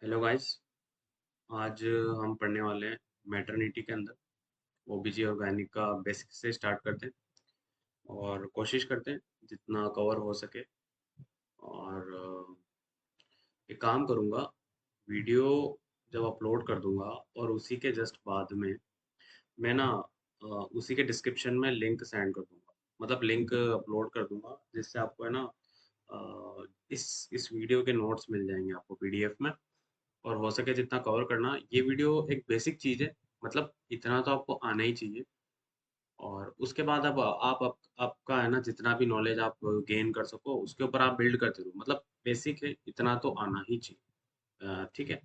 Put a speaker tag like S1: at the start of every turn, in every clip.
S1: Hello guys. आज हम पढ़ने वाले हैं मैटरनिटी के अंदर ओबीजी ऑर्गेनिक का बेसिक से स्टार्ट करते हैं और कोशिश करते हैं जितना कवर हो सके। और एक काम करूँगा, वीडियो जब अपलोड कर दूंगा और उसी के जस्ट बाद में मैं ना उसी के डिस्क्रिप्शन में लिंक सेंड कर दूंगा, मतलब लिंक अपलोड कर दूंगा जिससे आपको है ना इस वीडियो के नोट्स मिल जाएंगे आपको पीडीएफ में। और हो सके जितना कवर करना। ये वीडियो एक बेसिक चीज़ है, मतलब इतना तो आपको आना ही चाहिए। और उसके बाद अब आपका है ना जितना भी नॉलेज आप गेन कर सको उसके ऊपर आप बिल्ड करते रहो, मतलब बेसिक है, इतना तो आना ही चाहिए। ठीक है,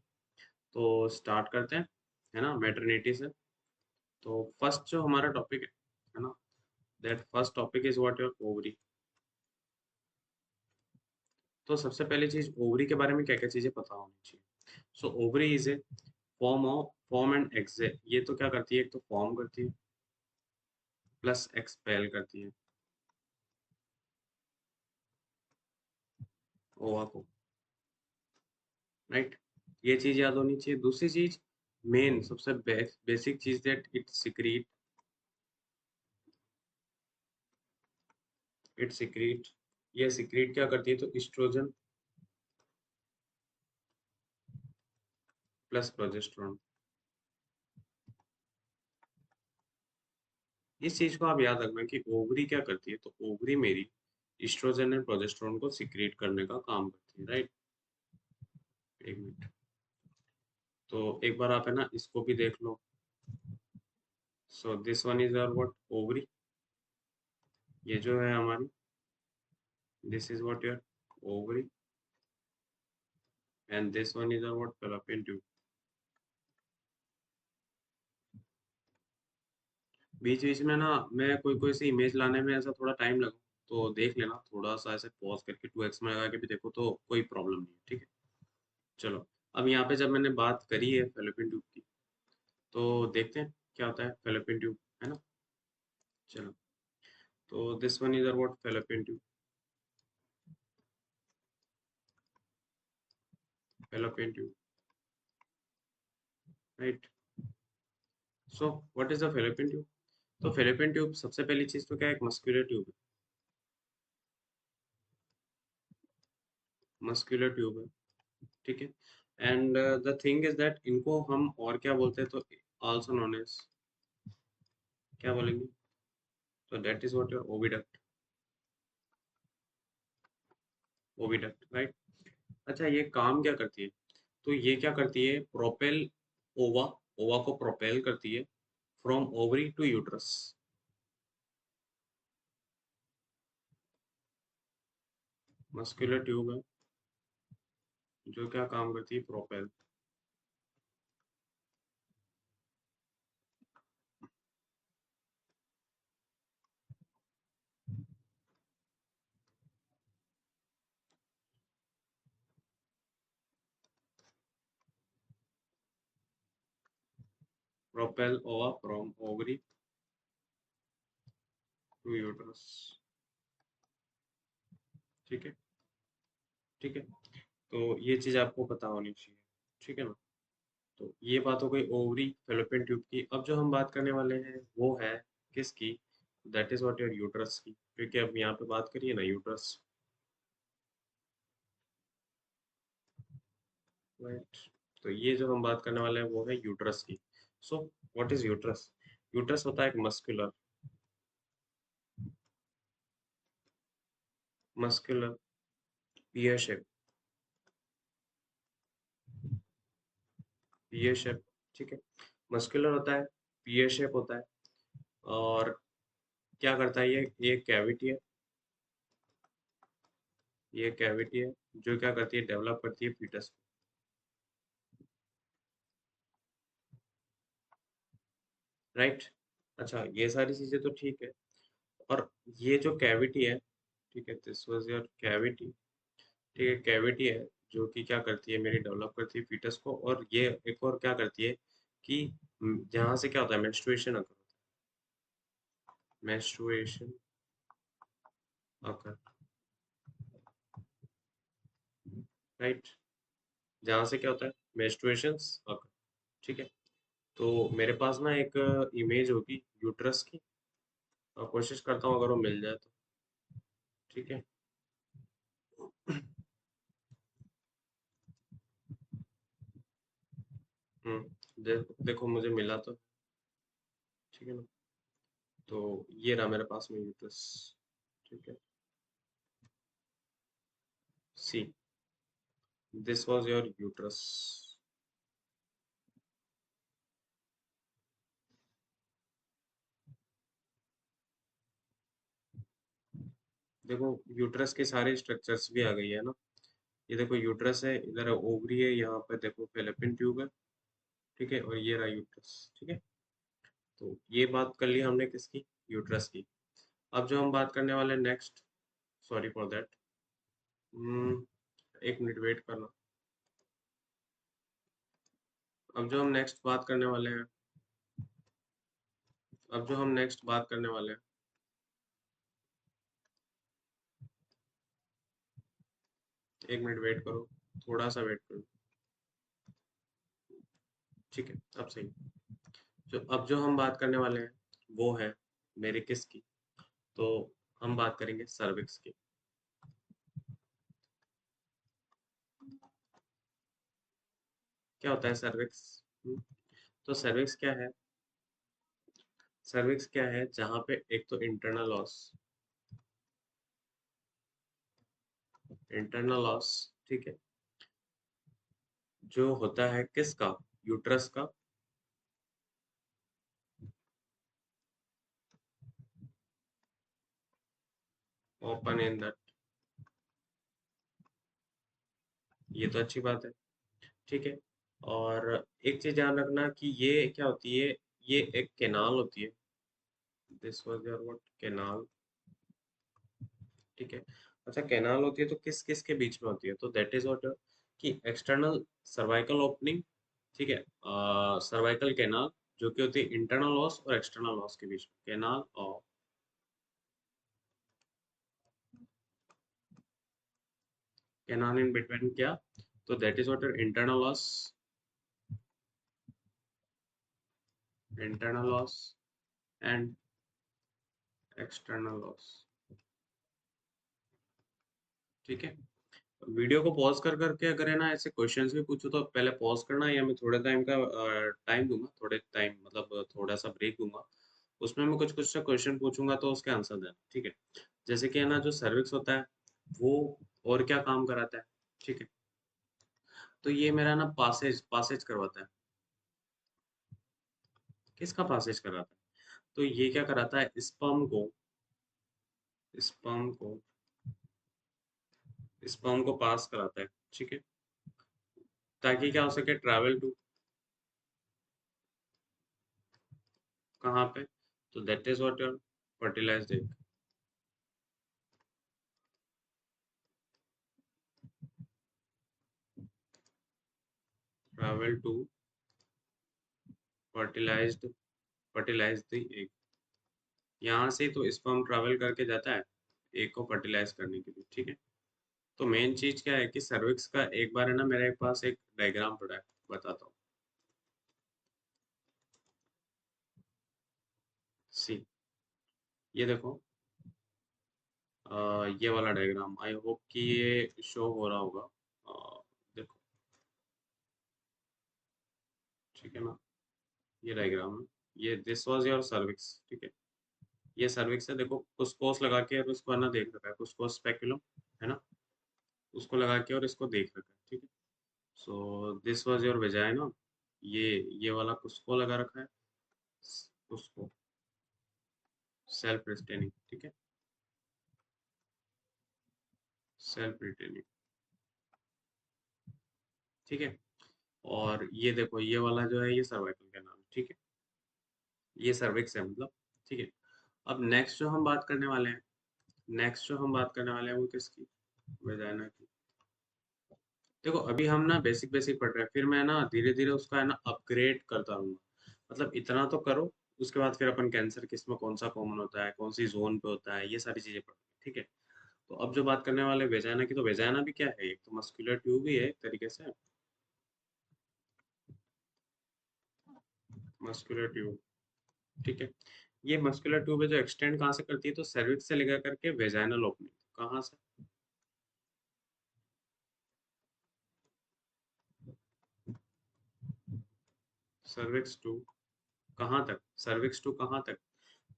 S1: तो स्टार्ट करते हैं, है ना, मैटरनिटी से। तो फर्स्ट जो हमारा टॉपिक है ना, that first topic is what your ovary. तो सबसे पहली चीज, ओवरी के बारे में क्या क्या चीजें पता होनी चाहिए। So ovary is a form and एक्से। ये तो क्या करती है, एक तो फॉर्म करती है प्लस एक्सपेल करती है ओवा को, राइट। ये चीज याद होनी चाहिए। दूसरी चीज, मेन सबसे बेसिक चीज, दैट इट सिक्रीट। ये सिक्रीट क्या करती है, तो एस्ट्रोजन प्लस प्रोजेस्टेरोन। इस चीज को आप याद रखना कि ओवरी क्या करती है, तो ओवरी मेरी एस्ट्रोजन एंड प्रोजेस्टेरोन को सिक्रीट करने का काम करती है, राइट। एक मिनट, तो एक बार आप है ना इसको भी देख लो। So this one is our what, ovary. ये जो है हमारी, this is what your ovary, and this one is our what, fallopian tube. बीच बीच में ना मैं कोई कोई सी इमेज लाने में ऐसा थोड़ा टाइम लगा, तो देख लेना, थोड़ा सा ऐसे पॉज करके 2x में लगा के भी देखो तो कोई प्रॉब्लम नहीं है, ठीक है। चलो, अब यहाँ पे जब मैंने बात करी है फेलोपियन ट्यूब की, तो देखते हैं क्या होता है फेलोपियन ट्यूब, है ना। चलो, तो this one is about fallopian tube. Fallopian tube, right. So what is the fallopian tube. तो फेलोपियन ट्यूब सबसे पहली चीज तो क्या है, एक मस्कुलर ट्यूब है। मस्कुलर ट्यूब है, ठीक है। And the thing is that इनको हम और क्या बोलते हैं, तो आल्सो नोन एज, क्या बोलेंगे, तो that is what your oviduct. Oviduct, right. अच्छा, ये काम क्या करती है, तो ये क्या करती है, प्रोपेल ओवा, ओवा को प्रोपेल करती है from ovary to uterus. Muscular tube है जो क्या काम करती है, propel. Propel ova from ovary to uterus, ठीक है, ठीक है। तो ये चीज आपको पता होनी चाहिए, ठीक है ना। तो ये बात हो गई ओवरी फेलोपियन ट्यूब की। अब जो हम बात करने वाले हैं वो है किसकी, that is what your uterus की, क्योंकि अब यहाँ पे बात करिए ना यूट्रस, राइट। तो ये जो हम बात करने वाले हैं वो है यूट्रस की। So what is uterus. Uterus होता है एक मस्कुलर, मस्कुलर पियर शेप, पियर शेप, ठीक है। मस्कुलर होता है, पियर शेप होता है, और क्या करता है, ये कैविटी है, ये कैविटी है जो क्या करती है, डेवलप करती है फीटस को, राइट। अच्छा, ये सारी चीजें तो ठीक है। और ये जो कैविटी है, ठीक है, दिस वाज योर कैविटी, ठीक है, कैविटी है जो कि क्या करती है, मेरी डेवलप करती है फीटस को। और ये एक और क्या करती है कि जहाँ से क्या होता है, मेंस्ट्रुएशन अकर, मेंस्ट्रुएशन अकर, राइट। जहाँ से क्या होता है, मेंस्ट्रुएशंस अकर। ठीक है, तो मेरे पास ना एक इमेज होगी यूट्रस की, और कोशिश करता हूँ अगर वो मिल जाए तो। ठीक है। देखो मुझे मिला तो। ठीक है ना, तो ये रहा मेरे पास में यूट्रस। ठीक है, सी, दिस वाज योर यूट्रस। देखो यूट्रस के सारे स्ट्रक्चर्स भी आ गई है ना। ये देखो यूट्रस है, इधर ओवरी है, यहाँ पे देखो फेलोपियन ट्यूब है। ठीक है, और ये रहा यूट्रस। ठीक है, तो ये बात कर ली हमने किसकी, यूट्रस की। अब जो हम बात करने वाले हैं नेक्स्ट, सॉरी फॉर दैट, एक मिनट वेट करना। अब जो हम नेक्स्ट बात करने वाले हैं, अब जो हम नेक्स्ट बात करने वाले हैं, एक मिनट वेट करो, थोड़ा सा वेट करो। ठीक है, अब सही। जो अब जो हम बात करने वाले हैं वो है मेरे किसकी, तो हम बात करेंगे सर्विक्स की। क्या होता है सर्विक्स? तो सर्विक्स क्या है? सर्विक्स क्या है, जहाँ पे एक तो इंटरनल लॉस, इंटरनल लॉस, ठीक है, जो होता है किसका, यूट्रस का, ओपन इन दैट। ये तो अच्छी बात है। ठीक है, और एक चीज ध्यान रखना कि ये क्या होती है, ये एक कैनाल होती है। This was your what, canal. ठीक है, अच्छा कैनाल होती है तो किस किस के बीच में होती है, तो दैट इज व्हाट कि एक्सटर्नल सर्वाइकल ओपनिंग, ठीक है, सर्वाइकल कैनाल, जो कि होती है इंटरनल लॉस और एक्सटर्नल लॉस के बीच में, कैनाल और कैनाल इन बिटवीन क्या, तो that is what internal loss, internal loss and external loss. ठीक है, वीडियो को पॉज कर करके अगर है ना ऐसे क्वेश्चंस भी पूछो तो पहले पॉज करना, या मैं थोड़े टाइम का टाइम दूंगा, थोड़े टाइम मतलब थोड़ा सा ब्रेक दूंगा, उसमें मैं कुछ कुछ क्वेश्चन पूछूंगा तो उसके आंसर देना। ठीक है, जैसे कि है ना जो सर्विक्स होता है वो और क्या काम कराता है। ठीक है, तो ये मेरा ना पासेज पासेज करवाता है। किसका पासेज कराता है, तो ये क्या कराता है, स्पर्म को स्पर्म को पास कराता है। ठीक है, ताकि क्या हो सके, ट्रैवल टू कहाँ पे, तो that is what your fertilized egg, travel to fertilized fertilized egg. यहाँ से तो स्पर्म ट्रैवल करके जाता है एग को फर्टिलाइज करने के लिए। ठीक है, तो मेन चीज क्या है कि सर्विक्स का एक बार है ना मेरे पास एक डायग्राम पड़ा है, बताता हूँ। सी, ये देखो, ये वाला डायग्राम, आई होप कि ये शो हो रहा होगा। देखो, ठीक है ना, ये डायग्राम है, ये दिस वाज योर सर्विक्स। ठीक है, ये सर्विक्स है, देखो कुछ कोस लगा के और उसको है ना देख रखा है, कुछ कोस स्पेकुलम है ना, उसको लगा के और इसको देख रखा है। ठीक है, so this was your vagina, ये ये वाला कुछ को लगा रखा है, उसको सेल्फ रिटेनिंग। ठीक है, सेल्फ रिटेनिंग। ठीक है, और ये देखो ये वाला जो है ये सर्वाइकल का नाम है। ठीक है, ये सर्विक्स है मतलब। ठीक है, अब नेक्स्ट जो हम बात करने वाले हैं, नेक्स्ट जो हम बात करने वाले हैं वो किसकी, वेजाइना की। देखो अभी हम ना बेसिक बेसिक पढ़ रहे हैं, फिर मैं ना धीरे धीरे उसका है ना अपग्रेड करता रहूंगा, मतलब इतना तो करो, उसके बाद फिर अपन कैंसर किस में कौन सा कॉमन होता है, कौन सी जोन पे होता है, ये सारी चीजें पढ़ेंगे। ठीक है, तो अब जो बात करने वाले वेजाइना की, तो वेजाइना भी क्या है, एक तो मस्कुलर ट्यूब ही है एक तरीके से। मस्कुलर ट्यूब, ठीक है। ये मस्कुलर ट्यूब है जो एक्सटेंड कहाँ से करती है, तो सर्विक्स से लेकर करके वेजाइनल ओपनिंग, कहाँ से, सर्विक्स टू कहाँ तक, सर्विक्स टू कहाँ तक,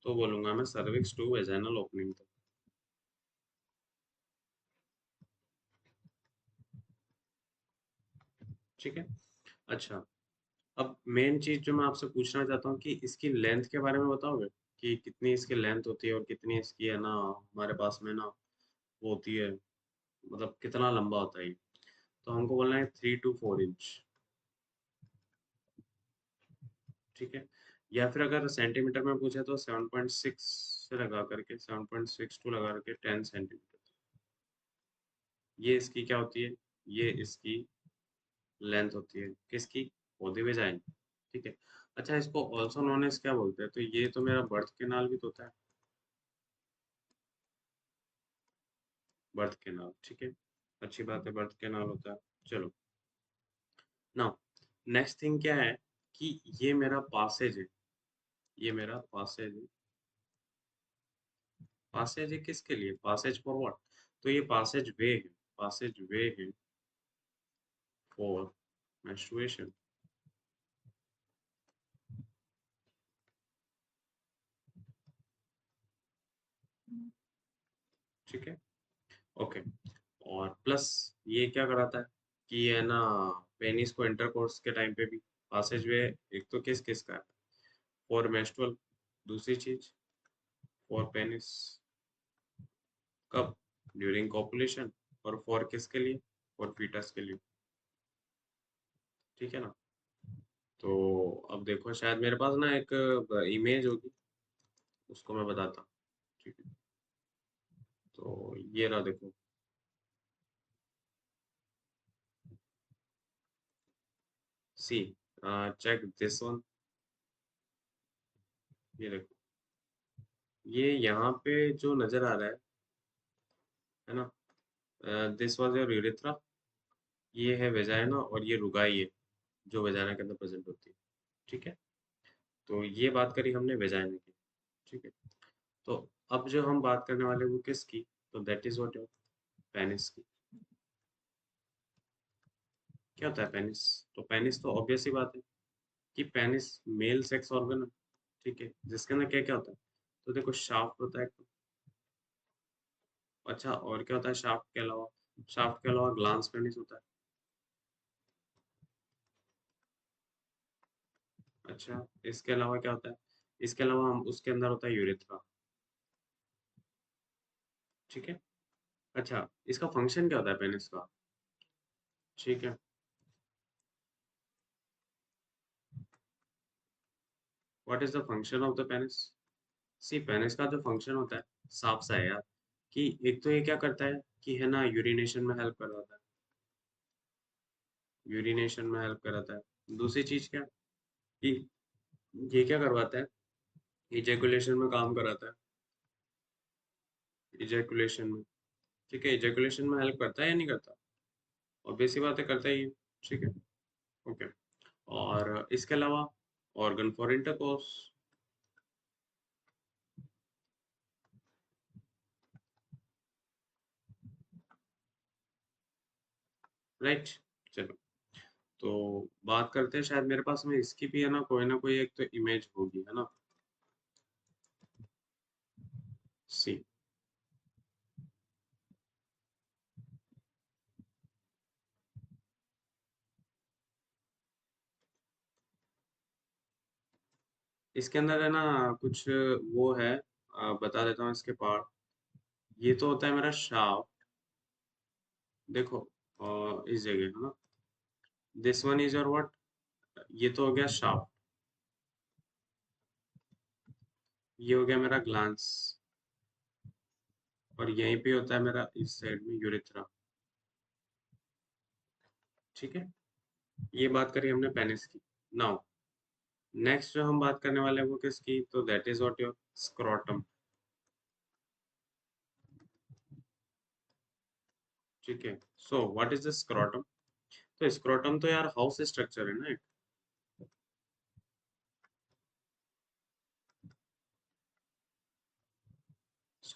S1: तो बोलूंगा मैं सर्विक्स टू वेजाइनल ओपनिंग तक, ठीक है। अच्छा, अब मेन चीज जो मैं आपसे पूछना चाहता हूँ कि इसकी लेंथ के बारे में बताओगे कि कितनी इसकी लेंथ होती है और कितनी इसकी है ना हमारे पास में ना वो होती है, मतलब कितना लंबा होता है ये, तो हमको बोलना है 3 to 4 इंच, ठीक है। या फिर अगर सेंटीमीटर में पूछे तो 7.6 से लगा करके 7.6 टू लगा करके 10 सेंटीमीटर, ये इसकी क्या होती है, ये इसकी लेंथ होती है, किसकी, पौधे में जाएंगे, ठीक है। अच्छा, इसको ऑल्सो नोन एज क्या बोलते हैं, तो ये तो मेरा बर्थ केनाल भी तो होता है, बर्थ केनाल, ठीक है। अच्छी बात है, बर्थ केनाल होता है। चलो, नाउ नेक्स्ट थिंग क्या है कि ये मेरा पासेज है, ये मेरा पासेज है, पासेज है किसके लिए, पासेज फॉर व्हाट, तो ये पासेज वे है, पासेज वे है फॉर मेंस्ट्रुएशन, ठीक है, ओके। और प्लस ये क्या कराता है कि ये ना पेनिस को इंटरकोर्स के टाइम पे भी पासेज वे, एक तो किस किस का है, फॉर मेंस्ट्रुअल, दूसरी चीज फॉर पेनिस, कब, ड्यूरिंग कॉपुलेशन, और फॉर किसके लिए, फॉर फीटस के लिए, ठीक है ना। तो अब देखो शायद मेरे पास ना एक इमेज होगी, उसको मैं बताता हूँ, ठीक है। तो ये रहा देखो, सी, चेक दिस वन, ये देखो, ये यहाँ पे जो नजर आ रहा है ना, दिस वाज योर यूरेथ्रा, ये है वेजाइना और ये रुगाई है जो वेजाइना के अंदर प्रेजेंट होती है, ठीक है। तो ये बात करी हमने वेजाइना की, ठीक है। तो अब जो हम बात करने वाले वो किसकी, तो दैट इज व्हाट, पेनिस की। क्या होता है पेनिस, तो पेनिस तो ऑब्वियस ही बात है कि पेनिस मेल सेक्स ऑर्गन है, ठीक है, जिसके अंदर क्या क्या होता है, तो देखो शाफ्ट होता है, अच्छा और क्या होता है शाफ्ट के अलावा, शाफ्ट के अलावा ग्लांस पेनिस होता है, अच्छा इसके अलावा क्या होता है, इसके अलावा हम उसके अंदर होता है यूरेथ्रा, ठीक है। अच्छा, इसका फंक्शन क्या होता है पेनिस का, ठीक है, what is the function of the penis, see penis का जो फंक्शन होता है साफ सा है यार, कि एक तो ये क्या करता है कि है ना यूरिनेशन में हेल्प कराता है, यूरिनेशन में हेल्प कराता है, दूसरी चीज क्या कि ये क्या करवाता है, इजैकुलेशन में काम कराता है, इजैकुलेशन में, ठीक है, इजैकुलेशन में हेल्प करता है या नहीं करता, ऑब्वियस सी बात है करता ही है, ठीक है, ओके। और इसके अलावा ऑर्गन फॉर इंटरकोर्स, राइट। चलो, तो बात करते हैं, शायद मेरे पास में इसकी भी है ना कोई एक तो इमेज होगी, है ना, सी, इसके अंदर है ना कुछ वो है, बता देता हूँ इसके पार्ट, ये तो होता है मेरा शाफ्ट, देखो इस जगह है ना, this one is your what, ये तो हो गया शाफ्ट, ये हो गया मेरा ग्लांस, और यहीं पे होता है मेरा इस साइड में यूरेथ्रा, ठीक है। ये बात करी हमने पेनिस की। नाउ नेक्स्ट जो हम बात करने वाले हैं वो किसकी, तो that is what your scrotum, ठीक है। So what is the scrotum, तो स्क्रोटम तो यार हाउस स्ट्रक्चर है ना एक,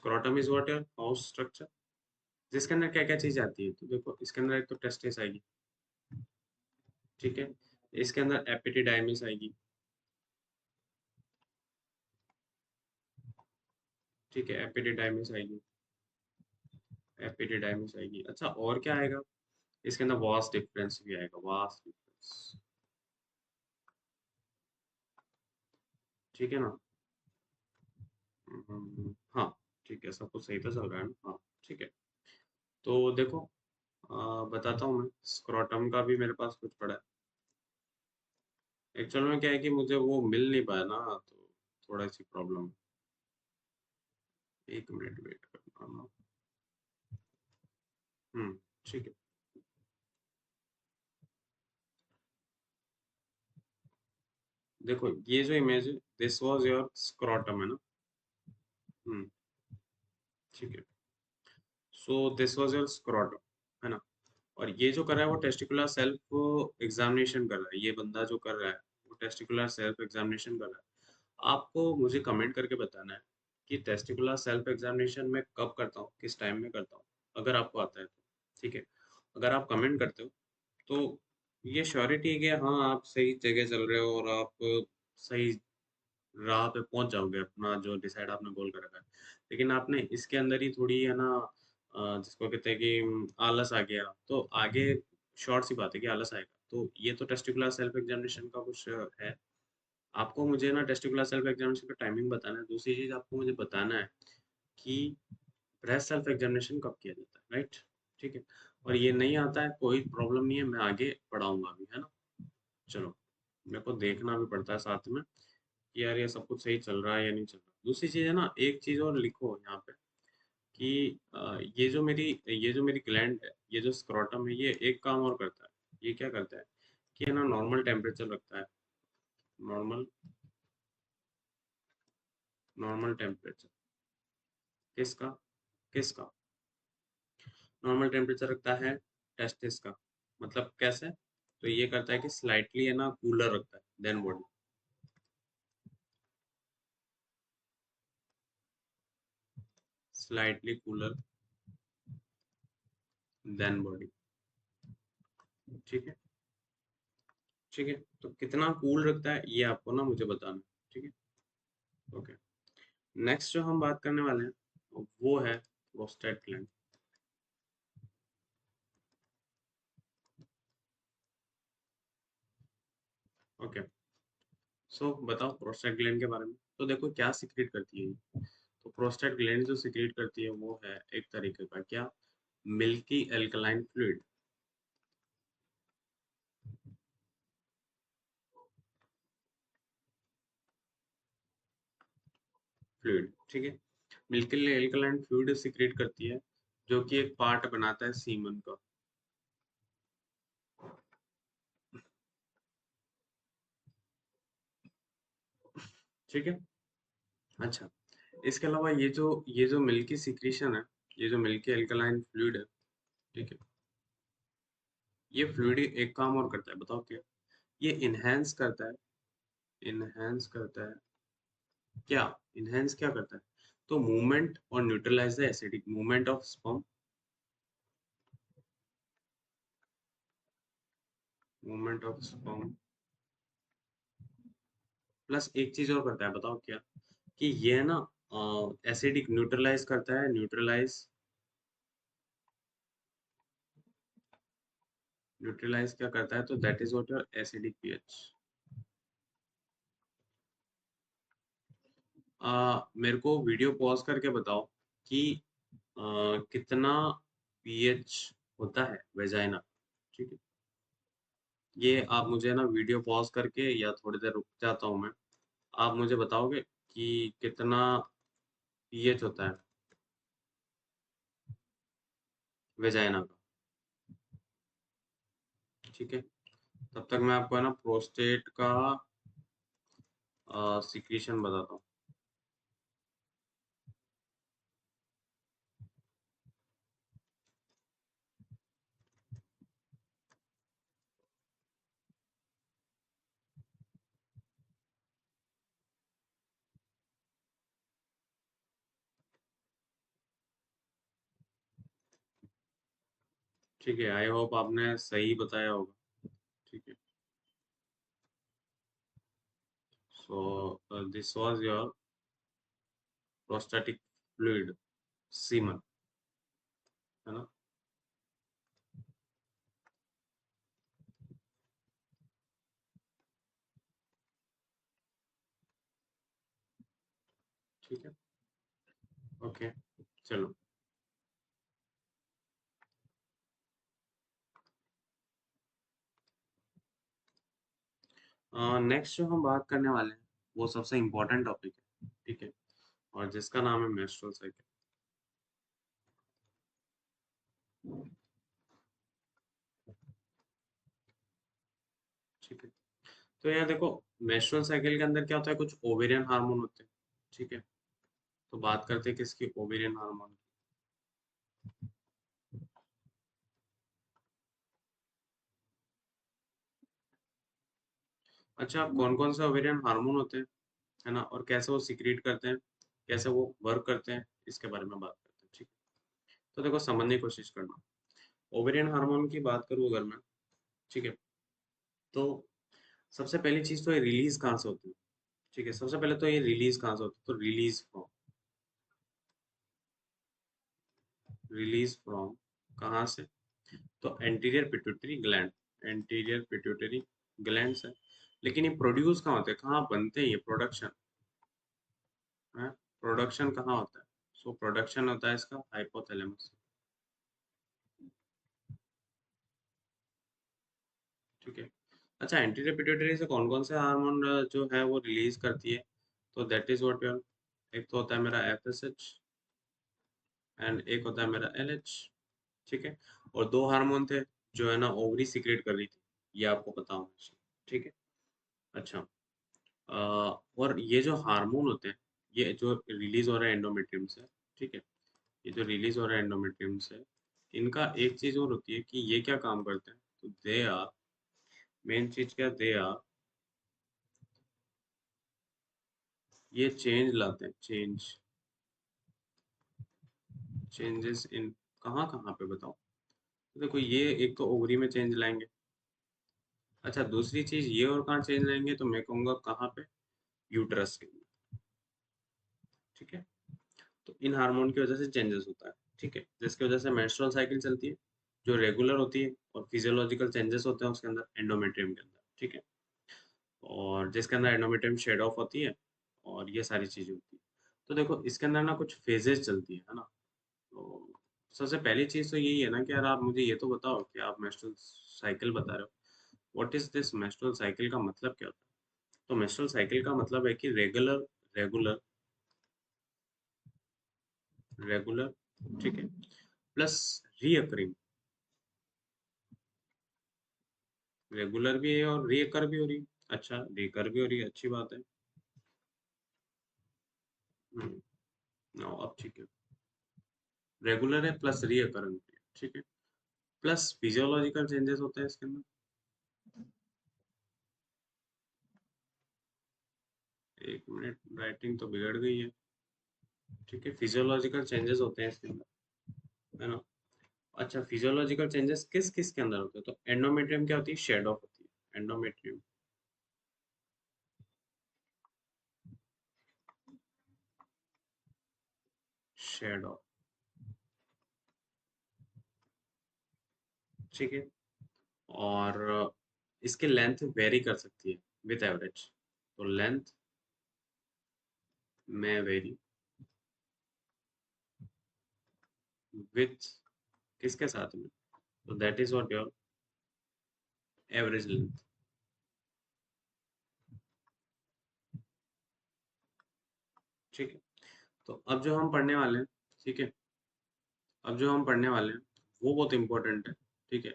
S1: scrotum is what your house structure, जिसके अंदर क्या क्या चीज आती है। तो देखो इसके अंदर एक तो टेस्टिस आएगी, ठीक है, इसके अंदर एपिडिडाइमिस आएगी, ठीक है, एपिडिडाइमिस आएगी, एपिडिडाइमिस आएगी। अच्छा और क्या आएगा, इसके अंदर वास डिफरेंस भी आएगा, वास डिफरेंस, ठीक है ना। हाँ ठीक है, सब कुछ सही तो चल रहा है ना, हाँ ठीक है। तो देखो बताता हूँ मैं, स्क्रोटम का भी मेरे पास कुछ पड़ा है। एक्चुअल में क्या है कि मुझे वो मिल नहीं पाया ना, तो थोड़ा सी प्रॉब्लम। एक मिनट वेट करना। ठीक है। देखो ये जो इमेज है, दिस वाज योर स्क्रोटम है ना। हम्म ठीक है। So this was your scrotum, है ना। और ये जो कर रहा है वो टेस्टिकुलर सेल्फ एग्जामिनेशन कर रहा है, ये बंदा जो कर रहा है वो टेस्टिकुलर सेल्फ एग्जामिनेशन कर रहा है। आपको मुझे कमेंट करके बताना है कि टेस्टिकुलर सेल्फ एग्जामिनेशन मैं कब करता हूँ, किस टाइम में करता हूँ, अगर आपको आता है तो, ठीक है। अगर आप कमेंट करते हो तो ये श्योरिटी है कि हाँ आप सही जगह चल रहे हो और आप सही राह पे पहुंच जाओगे, अपना जो डिसाइड आपने गोल कर रखा है। लेकिन आपने इसके अंदर ही थोड़ी है ना, जिसको कहते हैं कि आलस आ गया, तो आगे शॉर्ट सी बात है कि आलस आएगा। तो ये तो टेस्टिकुलर सेल्फ एग्जामिनेशन का कुछ है। आपको मुझे ना टेस्टिकुलर सेल्फ एग्जामिनेशन का टाइमिंग बताना है। दूसरी चीज आपको मुझे बताना है कि ब्रेस्ट सेल्फ एग्जामिनेशन कब किया जाता है, राइट, ठीक है। और ये नहीं आता है कोई प्रॉब्लम नहीं है, मैं आगे पढ़ाऊंगा अभी, है ना। चलो, मेरे को देखना भी पड़ता है साथ में कि यार ये सब कुछ सही चल रहा है या नहीं चल रहा। दूसरी चीज है ना, एक चीज और लिखो यहाँ पे कि ये जो मेरी ग्लैंड है, ये जो स्क्रोटम है, ये एक काम और करता है। ये क्या करता है कि है ना, नॉर्मल टेम्परेचर रखता है, नॉर्मल नॉर्मल टेम्परेचर। किसका, किसका नॉर्मल टेम्परेचर रखता है, टेस्टिस का। मतलब कैसे, तो ये करता है कि स्लाइटली है ना कूलर रखता है than body, slightly cooler than body, ठीक है, ठीक है। तो कितना कूल रखता है ये आपको ना मुझे बताना है, ठीक है, ओके। नेक्स्ट जो हम बात करने वाले हैं वो है प्रोस्टेट ग्लैंड, ओके। सो बताओ प्रोस्टेट ग्लैंड के बारे में। तो देखो क्या सिक्रेट करती है ये। तो प्रोस्टेट ग्लैंड जो सिक्रेट करती है वो है एक तरीके का क्या, मिल्की एल्कलाइन फ्लूइड, फ्लूइड, ठीक है। मिल्की एल्कलाइन फ्लूइड सिक्रेट करती है, जो कि एक पार्ट बनाता है सीमन का, ठीक है। अच्छा, इसके अलावा ये जो मिल्की सिक्रीशन है, ये जो मिल्की एल्कलाइन फ्लूइड है, ठीक है, ये फ्लूइड एक काम और करता है, बताओ क्या। ये इनहेंस करता है, इनहेंस करता है क्या, इनहेंस क्या करता है, तो मूवमेंट और neutralize the acidic movement of sperm, movement of sperm. Plus एक चीज और करता है, बताओ क्या, कि ये है ना एसिडिक न्यूट्रलाइज करता है, न्यूट्रलाइज, न्यूट्रलाइज क्या करता है, तो that is what your acidic pH. मेरे को वीडियो पॉज करके बताओ कि कितना पीएच होता है वेजाइना, ठीक है। ये आप मुझे ना वीडियो पॉज करके या थोड़ी देर रुक जाता हूँ मैं, आप मुझे बताओगे कि कितना पीएच होता है वेजाइना का, ठीक है। तब तक मैं आपको है ना प्रोस्टेट का सिक्रीशन बताता हूँ। ठीक है, आई होप आपने सही बताया होगा। ठीक है, so this was your prostatic fluid, semen, है ना? ठीक है, ओके, चलो। नेक्स्ट जो हम बात करने वाले हैं वो सबसे इम्पोर्टेंट टॉपिक है, ठीक है, और जिसका नाम है मेंस्ट्रुअल साइकिल। ठीक है, तो यहाँ देखो, मेंस्ट्रुअल साइकिल के अंदर क्या होता है, कुछ ओवेरियन हार्मोन होते हैं। ठीक है, तो बात करते हैं किसकी, ओवेरियन हार्मोन। अच्छा, कौन कौन से ओवेरियन हार्मोन होते हैं, है ना, और कैसे वो सीक्रेट करते हैं, कैसे वो वर्क करते हैं, इसके बारे में बात करते हैं। ठीक है, तो देखो समझने की कोशिश करना। ओवेरियन हार्मोन की बात करूँ अगर मैं, ठीक है, तो सबसे पहली चीज तो ये रिलीज कहाँ से होती है। ठीक है, सबसे पहले तो ये रिलीज कहाँ से होती है, तो रिलीज फ्रॉम कहाँ से, तो anterior pituitary gland, anterior pituitary gland से। लेकिन ये प्रोड्यूस कहाँ होते हैं, कहाँ बनते हैं ये, प्रोडक्शन है, प्रोडक्शन कहाँ होता है, सो प्रोडक्शन होता है इसका हाइपोथैलेमस। ठीक है, अच्छा, एंटीरियर पिट्यूटरी से कौन कौन से हार्मोन जो है वो रिलीज करती है, तो दैट इज व्हाट योर, एक तो होता है मेरा एफएसएच एंड एक होता है मेरा एलएच। ठीक है, और दो हार्मोन थे जो है ना ओवरी सीक्रेट कर रही थी, ये आपको पता होना चाहिए। ठीक है, अच्छा, और ये जो हार्मोन होते हैं, ये जो रिलीज हो रहा है एंडोमेट्रियम से, ठीक है, ये जो रिलीज हो रहा है एंडोमेट्रियम से, इनका एक चीज और होती है कि ये क्या काम करते हैं, तो दे आर, मेन चीज क्या, दे आर, ये चेंज लाते हैं, चेंजेस इन, कहाँ कहाँ पे बताओ, तो देखो ये एक तो ओवरी में चेंज लाएंगे। अच्छा, दूसरी चीज ये और कहाँ चेंज लाएंगे, तो मैं कहूँगा कहाँ पे, यूटरस के अंदर। ठीक है, तो इन हार्मोन की वजह से चेंजेस होता है। ठीक है, जिसकी वजह से मेंस्ट्रुअल साइकिल चलती है, जो रेगुलर होती है, और फिजियोलॉजिकल चेंजेस होते हैं उसके अंदर, एंडोमेट्रियम के अंदर। ठीक है, और जिसके अंदर एंडोमेट्रियम शेड ऑफ होती है, और ये सारी चीजें होती है। तो देखो इसके अंदर ना कुछ फेजेस चलती है ना। तो सबसे पहली चीज तो यही है ना कि यार आप मुझे ये तो बताओ कि आप मेंस्ट्रुअल साइकिल बता रहे हो, what is this menstrual cycle, का मतलब क्या होता है। तो मेंस्ट्रुअल साइकिल का मतलब है कि रेगुलर, रेगुलर, रेगुलर, ठीक है, प्लस रीअकरिंग, रेगुलर भी है और रीअकर भी हो रही है। अच्छा, रीअकर भी हो रही है, अच्छी बात है। नाउ अब ठीक है, रेगुलर है प्लस रीअकरिंग भी है, ठीक है, प्लस फिजियोलॉजिकल चेंजेस होते हैं इसके अंदर। एक मिनट, राइटिंग तो बिगड़ गई है। ठीक है, फिजियोलॉजिकल चेंजेस होते हैं इसके अंदर, है ना। अच्छा, फिजियोलॉजिकल चेंजेस किस किस के अंदर होते हैं, तो एंडोमेट्रियम क्या होती है, शेड ऑफ होती है, एंडोमेट्रियम शेड ऑफ। ठीक है, और इसकी लेंथ वेरी कर सकती है विथ एवरेज, तो लेंथ में वेरी विथ किसके साथ में, तो that is what your average length. ठीक है, तो अब जो हम पढ़ने वाले हैं, ठीक है, अब जो हम पढ़ने वाले हैं वो बहुत इंपॉर्टेंट है। ठीक है,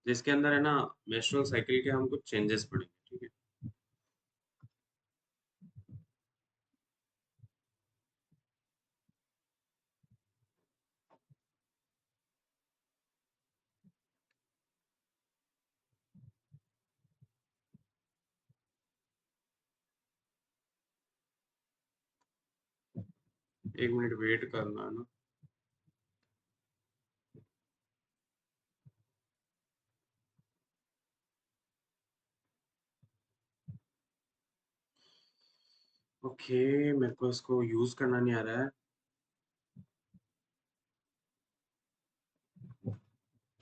S1: जिसके अंदर है ना मेंस्ट्रुअल साइकिल के हम कुछ चेंजेस पढ़ेंगे। ठीक है, एक मिनट वेट करना है ना। ओके, मेरे को इसको यूज करना नहीं आ रहा है।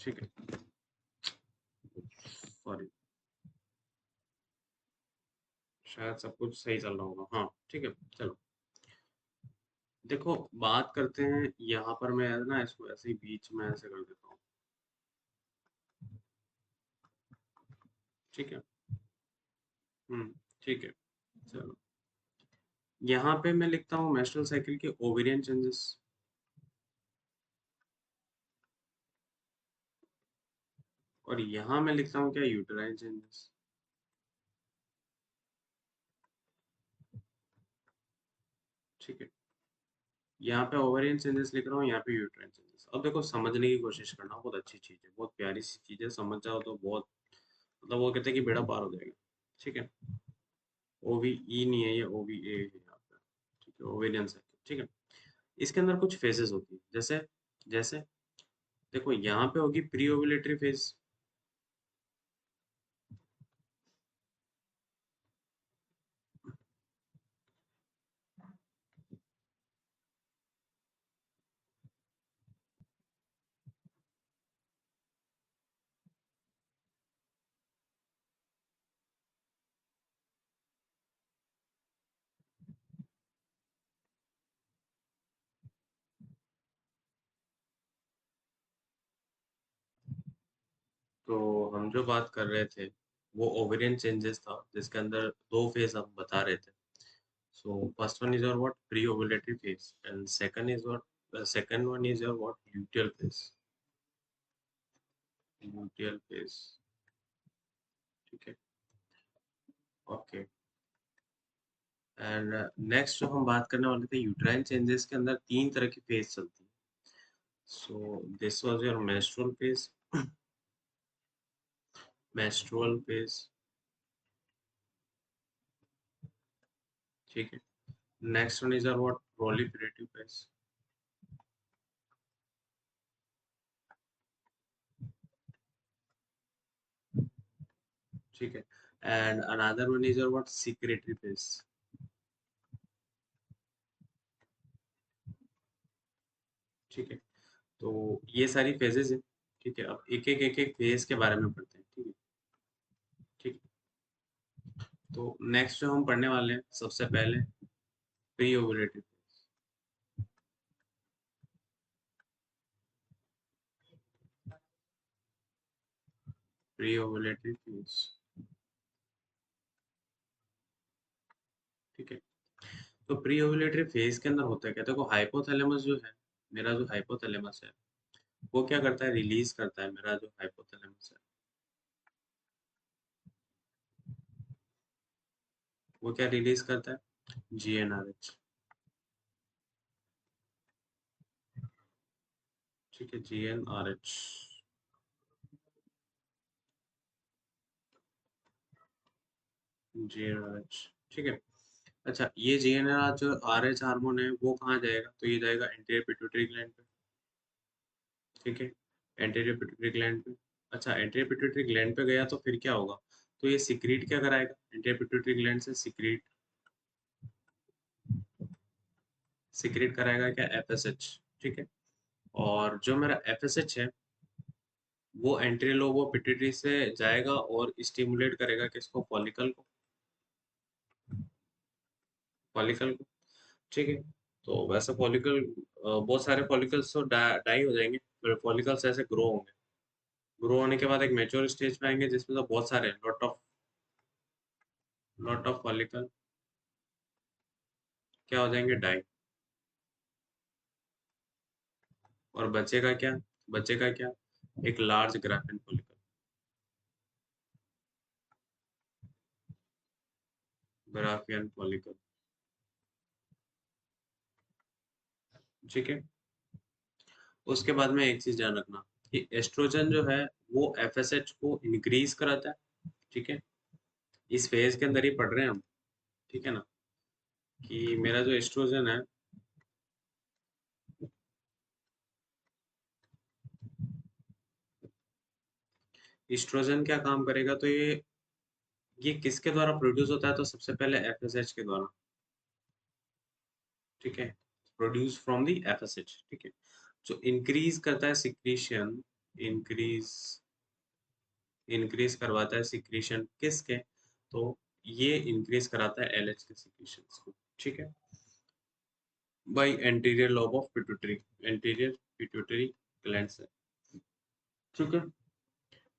S1: ठीक है, सॉरी, शायद सब कुछ सही चल रहा होगा। हाँ ठीक है, चलो। देखो, बात करते हैं यहाँ पर। मैं ना इसको ऐसे ही बीच में ऐसे कर देता हूँ। ठीक है। ठीक है, चलो। यहाँ पे मैं लिखता हूँ मेंस्ट्रुअल साइकिल के ओवेरियन चेंजेस। और यहाँ मैं लिखता हूँ क्या, यूटेराइन चेंजेस। ठीक है। यहाँ पे ओवेरियन चेंजेस लिख रहा हूँ, यहाँ पे यूटेराइन चेंजेस। अब देखो, समझने की कोशिश करना, बहुत अच्छी चीज़ है, बहुत प्यारी सी चीज़ है। समझ जाओ तो बहुत, मतलब वो कहते हैं कि बेड़ा पार हो जाएगा। ठीक है। ओ वी ई नहीं है, ये ओ वी ए है यहाँ पे। ठीक है, ओवेरियन साइकिल। ठीक है। इसके अंदर कुछ फेजेस होती है, जैसे जैसे देखो, यहाँ पे होगी प्री ओव्यूलेटरी फेज। तो हम जो बात कर रहे थे, वो ओवेरियन चेंजेस था, जिसके अंदर दो फेज हम बता रहे थे। So first one is your what, pre-ovulatory phase, and second is what, the second one is your what, luteal phase. Luteal phase. ठीक है। ओके। एंड नेक्स्ट जो हम बात करने वाले थे, यूट्राइन चेंजेस के अंदर तीन तरह की फेज चलती है। So this was your menstrual phase, menstrual phase। ठीक है। Next one is your what, proliferative phase। ठीक है। And another one is your what, secretory phase। ठीक है। तो ये सारी फेजेस है। ठीक है, अब एक एक फेज के बारे में पढ़ते हैं। ठीक है। ठीक है। तो नेक्स्ट जो हम पढ़ने वाले हैं, सबसे पहले pre ovulative. Pre ovulative phase. ठीक है। तो प्री ओवुलेटरी फेज के अंदर होता है क्या, देखो हाइपोथैलेमस जो है, मेरा जो हाइपोथैलेमस है, वो क्या करता है, रिलीज करता है। मेरा जो हाइपोथैलेमस है, वो क्या रिलीज करता है, जीएनआरएच। ठीक है, जीएनआरएच। जीएनआरएच। ठीक है। अच्छा, ये जीएनआर जो आरएच हार्मोन है, वो कहाँ जाएगा, तो ये जाएगा एंटीरियर पिट्यूटरी ग्लैंड पे। ठीक है, एंटीरियर पिट्यूटरी ग्लैंड पे। अच्छा, एंटीरियर पिट्यूटरी ग्लैंड पे गया तो फिर क्या होगा, तो ये सिक्रीट क्या कराएगा, एंटीरियर पिट्यूटरी ग्लैंड से सिक्रीट, सिक्रीट कराएगा क्या, एफएसएच। ठीक है। और जो मेरा एफएसएच है, वो एंटीरियर लोब ऑफ पिट्यूटरी से जाएगा और स्टिमुलेट करेगा किसको, फॉलिकल को, फॉलिकल को। ठीक है। तो वैसे फॉलिकल, बहुत सारे फॉलिकल्स तो डाई हो जाएंगे, फिर फॉलिकल्स ऐसे ग्रो होंगे। ग्रो होने के बाद एक मेच्योर स्टेज पे आएंगे, जिसमें तो बहुत सारे, लॉट ऑफ फॉलिकल क्या हो जाएंगे, डाई। और बचेगा क्या, बचेगा क्या, एक large graphene follicle. Graafian follicle. ठीक है। उसके बाद में एक चीज ध्यान रखना, कि एस्ट्रोजन जो है, वो एफएसएच को इंक्रीज कराता है। ठीक है। इस फेज के अंदर ही पढ़ रहे हैं हम। ठीक है ना, कि मेरा जो एस्ट्रोजन है, एस्ट्रोजन क्या काम करेगा, तो ये किसके द्वारा प्रोड्यूस होता है, तो सबसे पहले एफएसएच के द्वारा। ठीक है, प्रोड्यूस फ्रॉम द एफएसएच, ठीक है, जो इंक्रीज करता है सिक्रीशन, इंक्रीज इंक्रीज करवाता है सिक्रीशन किसके, तो ये इंक्रीज कराता है एलएच के सिक्रीशन को, ठीक है, by anterior lobe of pituitary, anterior pituitary gland से, ठीक है।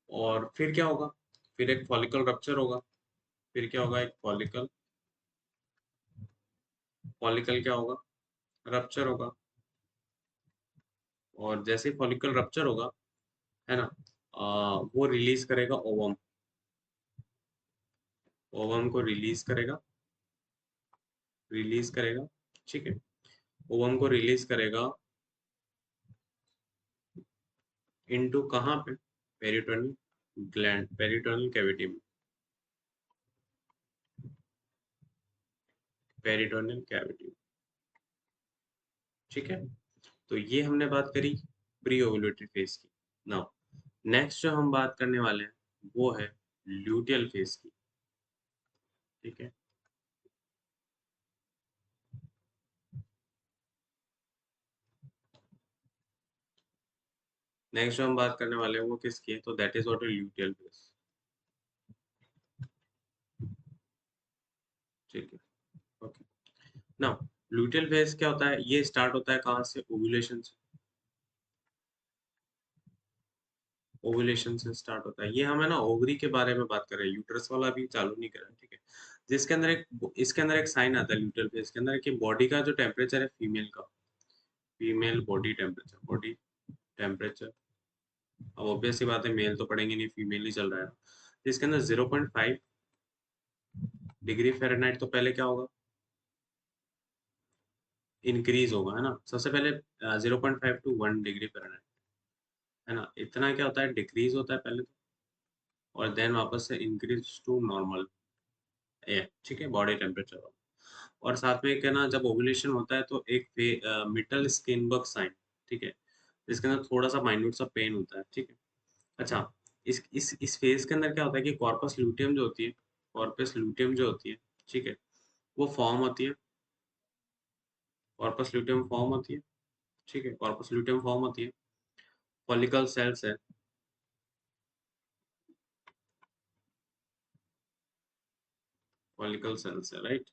S1: और फिर क्या होगा, फिर एक फॉलिकल रप्चर होगा, फिर क्या होगा, एक फॉलिकल, फॉलिकल क्या होगा, रप्चर होगा, और जैसे फॉलिकल रप्चर होगा, है ना, वो रिलीज करेगा ओवम, ओवम को रिलीज करेगा, रिलीज करेगा, ठीक है, ओवम को रिलीज करेगा इनटू कहाँ पे, पेरिटोनियल ग्लैंड, पेरिटोनियल कैविटी में, पेरिटोनियल कैविटी, ठीक है। तो ये हमने बात करी प्री ओवुलेटरी फेज की। नाउ नेक्स्ट जो हम बात करने वाले हैं वो है ल्यूटियल फेज की, ठीक है। नेक्स्ट जो हम बात करने वाले हैं वो किसकी है, तो that is what A luteal phase, ठीक है, ओके। नाउ ल्यूटियल फेज क्या होता है, ये स्टार्ट होता है कहाँ से, ओव्यूलेशन से, ओव्यूलेशन से स्टार्ट होता है। ये हम है ना ओवरी के बारे में बात कर रहे हैं, यूट्रस वाला भी चालू नहीं करा है, ठीक है। जिसके अंदर एक, इसके अंदर एक साइन आता है ल्यूटियल फेज के अंदर कि बॉडी का जो टेम्परेचर है फीमेल का, female body temperature, body temperature, अब ऑब्वियस सी बात है मेल तो पढ़ेंगे नहीं, फीमेल ही चल रहा है, जिसके अंदर 0.5 डिग्री फ़ारेनहाइट तो पहले क्या होगा, इंक्रीज होगा, है ना, सबसे पहले 0.5 टू 1 डिग्री फ़ारेनहाइट, है ना, इतना क्या होता है, डिक्रीज होता है पहले तो, और देन वापस से इंक्रीज टू नॉर्मल ए, ठीक है, बॉडी टेम्परेचर। और साथ में एक है ना, जब ओव्यूलेशन होता है तो एक मिटल स्किनबर्ग साइन, ठीक है, जिसके अंदर थोड़ा सा माइन्यूट सा पेन होता है, ठीक है। अच्छा, इस फेज के अंदर क्या होता है कि कॉर्पस लूटियम जो होती है, कॉर्पस लूटियम जो होती है, ठीक है, वो फॉर्म होती है, कॉर्पस लूटियम फॉर्म होती है, ठीक है, कॉर्पस लूटियम फॉर्म होती है, फॉलिकल सेल्स है, फॉलिकल सेल्स है, राइट,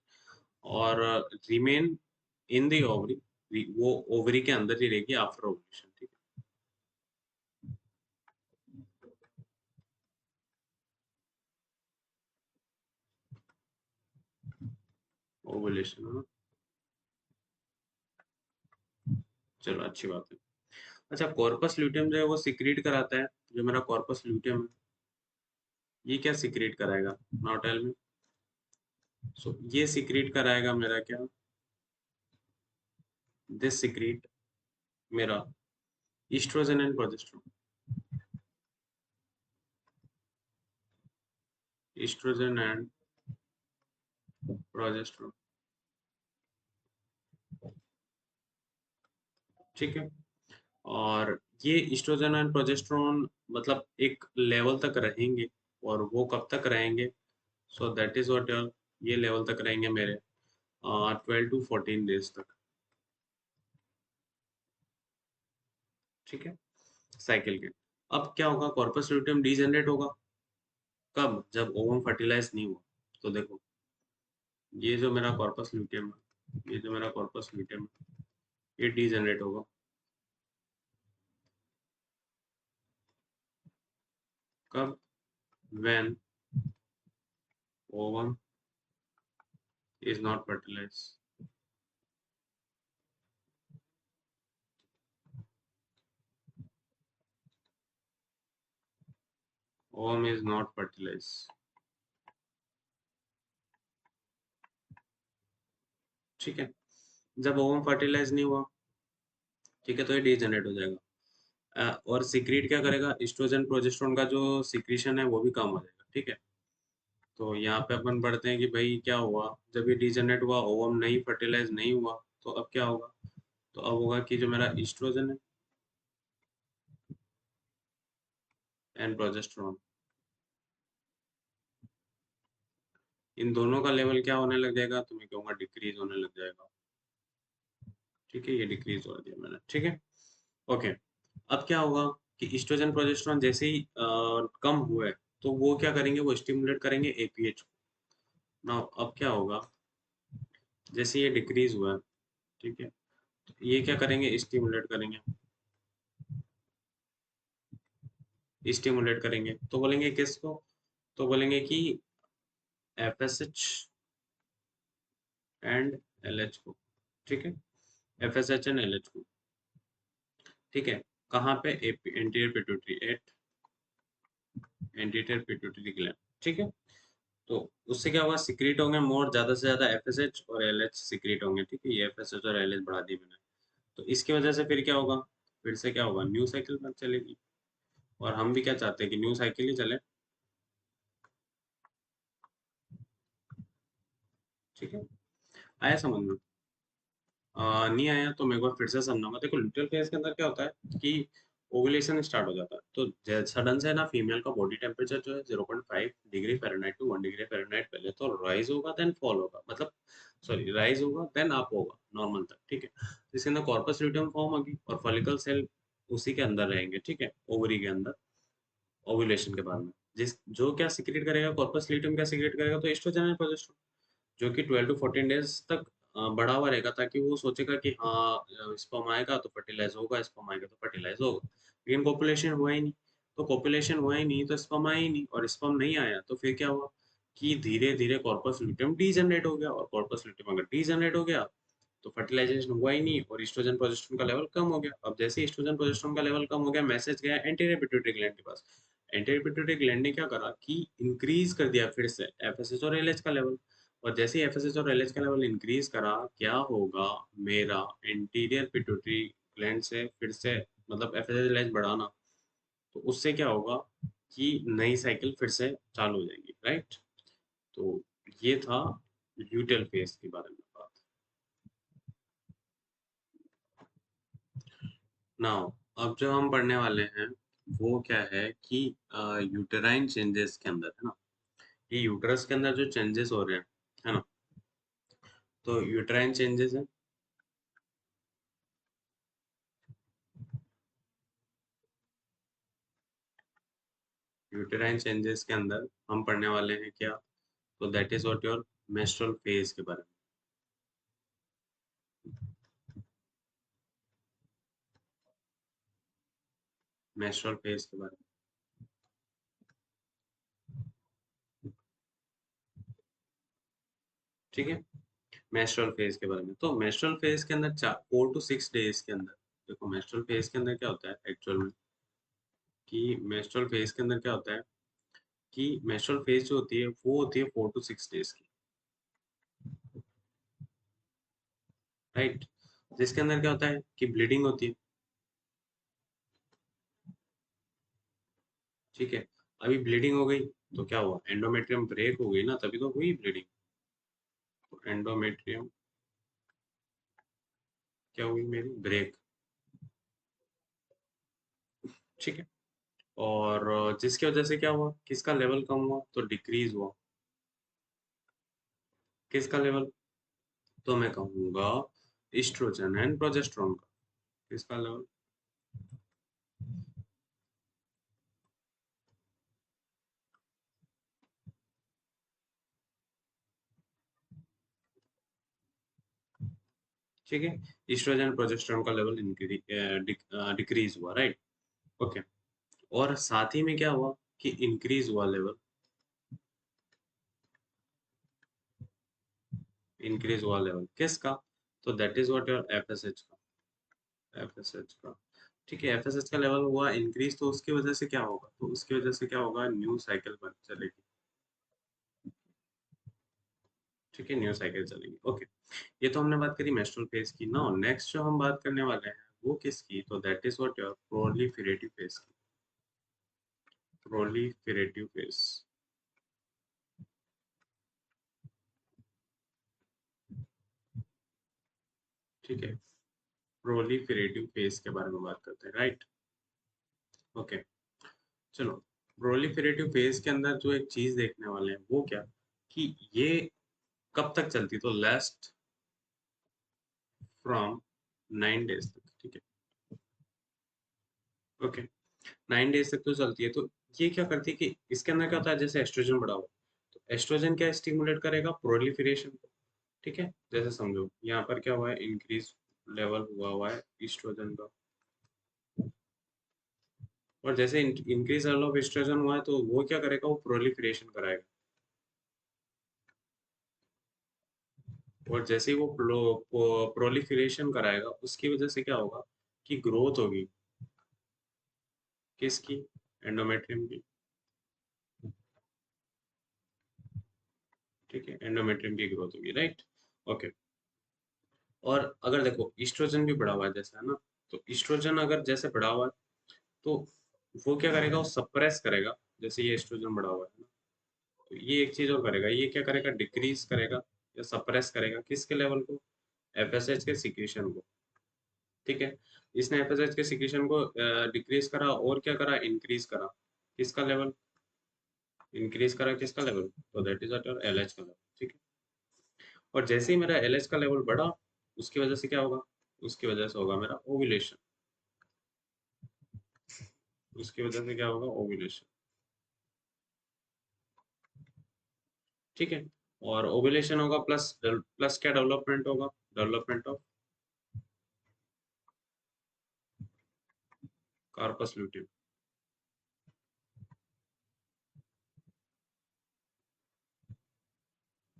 S1: और रिमेन इन द ओवरी, वो ओवरी के अंदर ही रहेगी आफ्टर ओवुलेशन, ठीक है, ओवुलेशन, चलो अच्छी बात है। अच्छा, कॉर्पस ल्यूटियम जो है वो सिक्रीट कराता है, जो मेरा कॉर्पस ल्यूटियम है ये क्या सिक्रीट कराएगा, नाउ टेल मी, सो ये सिक्रीट कराएगा मेरा क्या, दिस सिक्रीट मेरा estrogen and progesterone, estrogen and progesterone, ठीक है। और ये ईस्ट्रोजन एंड प्रोजेस्टेरोन मतलब एक लेवल तक रहेंगे, और वो कब तक रहेंगे, सो दैट इज व्हाट, ये लेवल तक रहेंगे मेरे 12 to 14 डेज तक, ठीक है, साइकिल के। अब क्या होगा, कॉर्पस ल्यूटियम डीजेनरेट होगा कब, जब ओवम फर्टिलाइज नहीं हुआ, तो देखो ये जो मेरा कॉर्पस ल्यूटियम है, ये जो मेरा कॉर्पस ल्यूटियम है, ये डीजेनरेट होगा कब, when ovum is not fertilize, ovum is not fertilize, ठीक है। जब ओवम फर्टिलाइज नहीं हुआ, ठीक है, तो ये डीजेनरेट हो जाएगा, और सिक्रीट क्या करेगा, एस्ट्रोजन प्रोजेस्टेरोन का जो सिक्रीशन है वो भी कम हो जाएगा, ठीक है। तो यहाँ पे अपन पढ़ते हैं कि भाई क्या हुआ, जब ये डीजेनरेट हुआ, ओवम नहीं फर्टिलाइज नहीं हुआ, तो अब क्या होगा, तो अब होगा कि जो मेरा एस्ट्रोजन है एंड प्रोजेस्टेरोन, इन दोनों का लेवल क्या होने लग जाएगा, तो मैं कहूँगा डिक्रीज होने लग जाएगा, ठीक है, ये डिक्रीज कर दिया मैंने, ठीक है। ओके, अब क्या होगा कि ईस्ट्रोजन प्रोजेस्टेरॉन जैसे ही कम हुए तो वो क्या करेंगे, वो स्टिमुलेट करेंगे एपीएच को। नाउ अब क्या होगा, जैसे ये डिक्रीज हुआ है, ठीक है, तो ये क्या करेंगे, स्टिमुलेट करेंगे तो बोलेंगे किसको, तो बोलेंगे कि एफएसएच एंड एलएच को, ठीक है, एफएसएच एंड एलएच को, ठीक है। कहाँ पे, anterior pituitary, at anterior pituitary gland, ठीक है। तो उससे क्या होगा, सिक्रीट होंगे मोर, ज्यादा से ज्यादा एफएसएच और एलएच सिक्रीट होंगे, ठीक है, ये एफएसएच और एलएच बढ़ा दी मैंने। तो इसकी वजह से फिर क्या होगा, फिर से क्या होगा, न्यू साइकिल बन चलेगी। और हम भी क्या चाहते हैं कि न्यू साइकिल ही चले, ठीक है। आया समझ में? नहीं आया तो मैं एक बार फिर से समझाऊंगा। देखो लिटरल फेज के अंदर क्या होता है कि ओवुलेशन स्टार्ट हो जाता है, तो सडन से ना फीमेल का बॉडी टेम्परेचर जो है 0.5 degree Fahrenheit to 1 degree Fahrenheit पहले तो राइज होगा, देन फॉल होगा, मतलब सॉरी, राइज होगा देन अप होगा नॉर्मल तक, ठीक है। इसके अंदर कॉर्पस ल्यूटियम फॉर्म होगी और फॉलिकल सेल उसी के अंदर रहेंगे, ठीक है, ओवरी के अंदर, ओवुलेशन के बाद में। जिस जो क्या सिक्रेट करेगा, कॉर्पस ल्यूटियम क्या सिक्रेट करेगा, तो एस्ट्रोजन एंड प्रोजेस्टेरोन, जो कि 12 टू 14 डेज तक बढ़ा हुआ रहेगा, ताकि वो सोचेगा कि हाँ स्पर्म आएगा तो फर्टिलाइज होगा, स्पर्म आएगा तो फर्टिलाइज होगा। लेकिन कॉपुलेशन हुआ ही नहीं, तो कॉपुलेशन हुआ ही नहीं तो स्पर्म आया ही नहीं, और स्पर्म नहीं आया तो फिर क्या हुआ कि धीरे धीरे कॉर्पस ल्यूटियम डीजनरेट हो गया, और कॉर्पस ल्यूटियम अगर डीजनरेट हो गया तो फर्टिलाइजेशन हुआ ही नहीं, और ईस्ट्रोजन प्रोजेस्टेरोन का लेवल कम हो गया। अब जैसे ईस्ट्रोजन प्रोजेस्टेरोन का लेवल कम हो गया, मैसेज गया एंटीरियर पिट्यूटरी ग्लैंड के पास। एंटीरियर पिट्यूटरी ग्लैंड ने क्या करा कि इंक्रीज कर दिया फिर से एफएसएच और एलएच का लेवल। और जैसे ही एफएसएच और एलएच का लेवल इंक्रीज करा, क्या होगा, मेरा एंटीरियर पिट्यूटरी ग्लैंड से फिर से, मतलब एफएसएच एलएच बढ़ाना, तो उससे क्या होगा कि नई साइकिल फिर से चालू हो जाएगी, राइट। तो ये था ल्यूटेल फेज के बारे में बात। नाउ अब जो हम पढ़ने वाले हैं वो क्या है कि यूटेराइन चेंजेस के अंदर, है ना, ये यूटरस के अंदर जो चेंजेस हो रहे हैं, है ना, तो यूटेराइन चेंजेस है, यूटेराइन चेंजेस के अंदर हम पढ़ने वाले हैं क्या, तो that is what your menstrual phase के बारे में, मेंस्ट्रुअल फेज के बारे में, ठीक है, मेंस्ट्रुअल फेज के बारे में। तो मेंस्ट्रुअल फेज के अंदर 4 to 6 डेज के अंदर, देखो मेंस्ट्रुअल फेज के अंदर क्या होता है एक्चुअल में, कि मेंस्ट्रुअल फेज के अंदर क्या होता है कि मेंस्ट्रुअल फेज जो होती है वो होती है 4 to 6 डेज की, राइट। जिसके अंदर क्या होता है कि ब्लीडिंग होती है, ठीक है। अभी ब्लीडिंग हो गई तो क्या हुआ, एंडोमेट्रियम ब्रेक हो गई ना, तभी तो हुई ब्लीडिंग। तो एंडोमेट्रियम क्या हुई मेरी, ब्रेक, ठीक है। और जिसकी वजह से क्या हुआ, किसका लेवल कम हुआ, तो डिक्रीज हुआ, किसका लेवल, तो मैं कहूंगा ईस्ट्रोजन एंड प्रोजेस्टेरोन का, किसका लेवल, ठीक है, ईस्ट्रोजन प्रोजेस्टेरोन का लेवल डिक्रीज हुआ, राइट। ओके, और साथ ही में क्या हुआ कि इंक्रीज हुआ लेवल, इंक्रीज हुआ लेवल किसका, तो that is what your FSH का, एफएसएच का, ठीक है। एफएसएच का लेवल हुआ इंक्रीज, तो उसकी वजह से क्या होगा, तो उसकी वजह से क्या होगा, न्यू साइकिल बन चलेगी, ठीक है, न्यू साइकिल चलेगी। ओके, ये तो हमने बात करी मेंस्ट्रुअल फेज की। नाउ नेक्स्ट जो हम बात करने वाले हैं वो किसकी, तो that is what your proliferative phase की, प्रोलिफेरेटिव फेज, ठीक है, प्रोलिफेरेटिव फेज के बारे में बात करते हैं, राइट। ओके, चलो, प्रोलिफेरेटिव फेज के अंदर जो एक चीज देखने वाले हैं वो क्या, कि ये कब तक चलती, तो लास्ट फ्रॉम 9 डेज तक, ठीक है। ओके, 9 डेज तक तो चलती है। तो ये क्या करती है कि इसके अंदर क्या होता है, जैसे एस्ट्रोजन बढ़ा हुआ, तो एस्ट्रोजन क्या स्टिमुलेट करेगा, प्रोलिफरेशन को, ठीक है। जैसे समझो यहाँ पर क्या हुआ है, इंक्रीज लेवल हुआ है ईस्ट्रोजन का, और जैसे इंक्रीज लेवल ऑफ एस्ट्रोजन हुआ है तो वो क्या करेगा, वो प्रोलिफरेशन कराएगा, और जैसे ही वो प्रोलिफरेशन कराएगा उसकी वजह से क्या होगा कि ग्रोथ होगी, किसकी, एंडोमेट्रियम की, ठीक है, एंडोमेट्रियम की ग्रोथ होगी, राइट। ओके। और अगर देखो ईस्ट्रोजन भी बढ़ा हुआ है जैसा है ना, तो ईस्ट्रोजन अगर जैसे बढ़ा हुआ है तो वो क्या करेगा, वो सप्रेस करेगा, जैसे ये एस्ट्रोजन बढ़ा हुआ है ना, तो ये एक चीज और करेगा, ये क्या करेगा, डिक्रीज करेगा या सप्रेस करेगा किसके लेवल को, एफएसएच के सिक्रीशन को, ठीक है। इसने एफएसएच के सिक्रीशन को डिक्रीज करा और क्या करा, इंक्रीज करा किसका लेवल, इंक्रीज करा किसका लेवल, तो दैट इज अट एलएच का लेवल, ठीक है। और जैसे ही मेरा एलएच का लेवल बढ़ा, उसकी वजह से क्या होगा, उसकी वजह से होगा मेरा ओव्यूलेशन, उसकी वजह से क्या होगा, ओव्यूलेशन, ठीक है। और ओव्यूलेशन होगा प्लस प्लस क्या डेवलपमेंट होगा, डेवलपमेंट ऑफ कार्पस ल्यूटियम,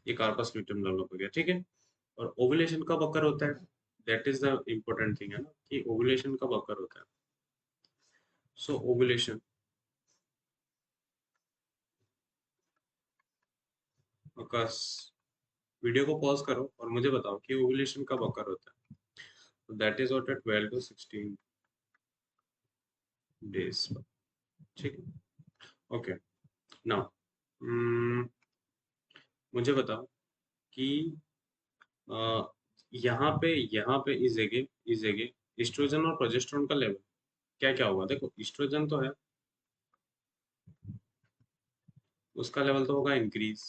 S1: ये कार्पस ल्यूटियम डेवलप हो गया, ठीक है। और ओव्यूलेशन कब अकर होता है, that is the important thing है ना, कि ओव्यूलेशन कब अकर होता है। सो ओव्यूलेशन, अकर्स, वीडियो को पॉज करो और मुझे बताओ कि ओव्यूलेशन कब अकर होता है, तो that is what 12 to 16 days, ठीक है। ओके, नाउ मुझे बताओ कि अ, यहाँ पे इस जगह एस्ट्रोजन और प्रोजेस्टेरोन का लेवल क्या क्या होगा, देखो एस्ट्रोजन तो है, उसका लेवल तो होगा इंक्रीज,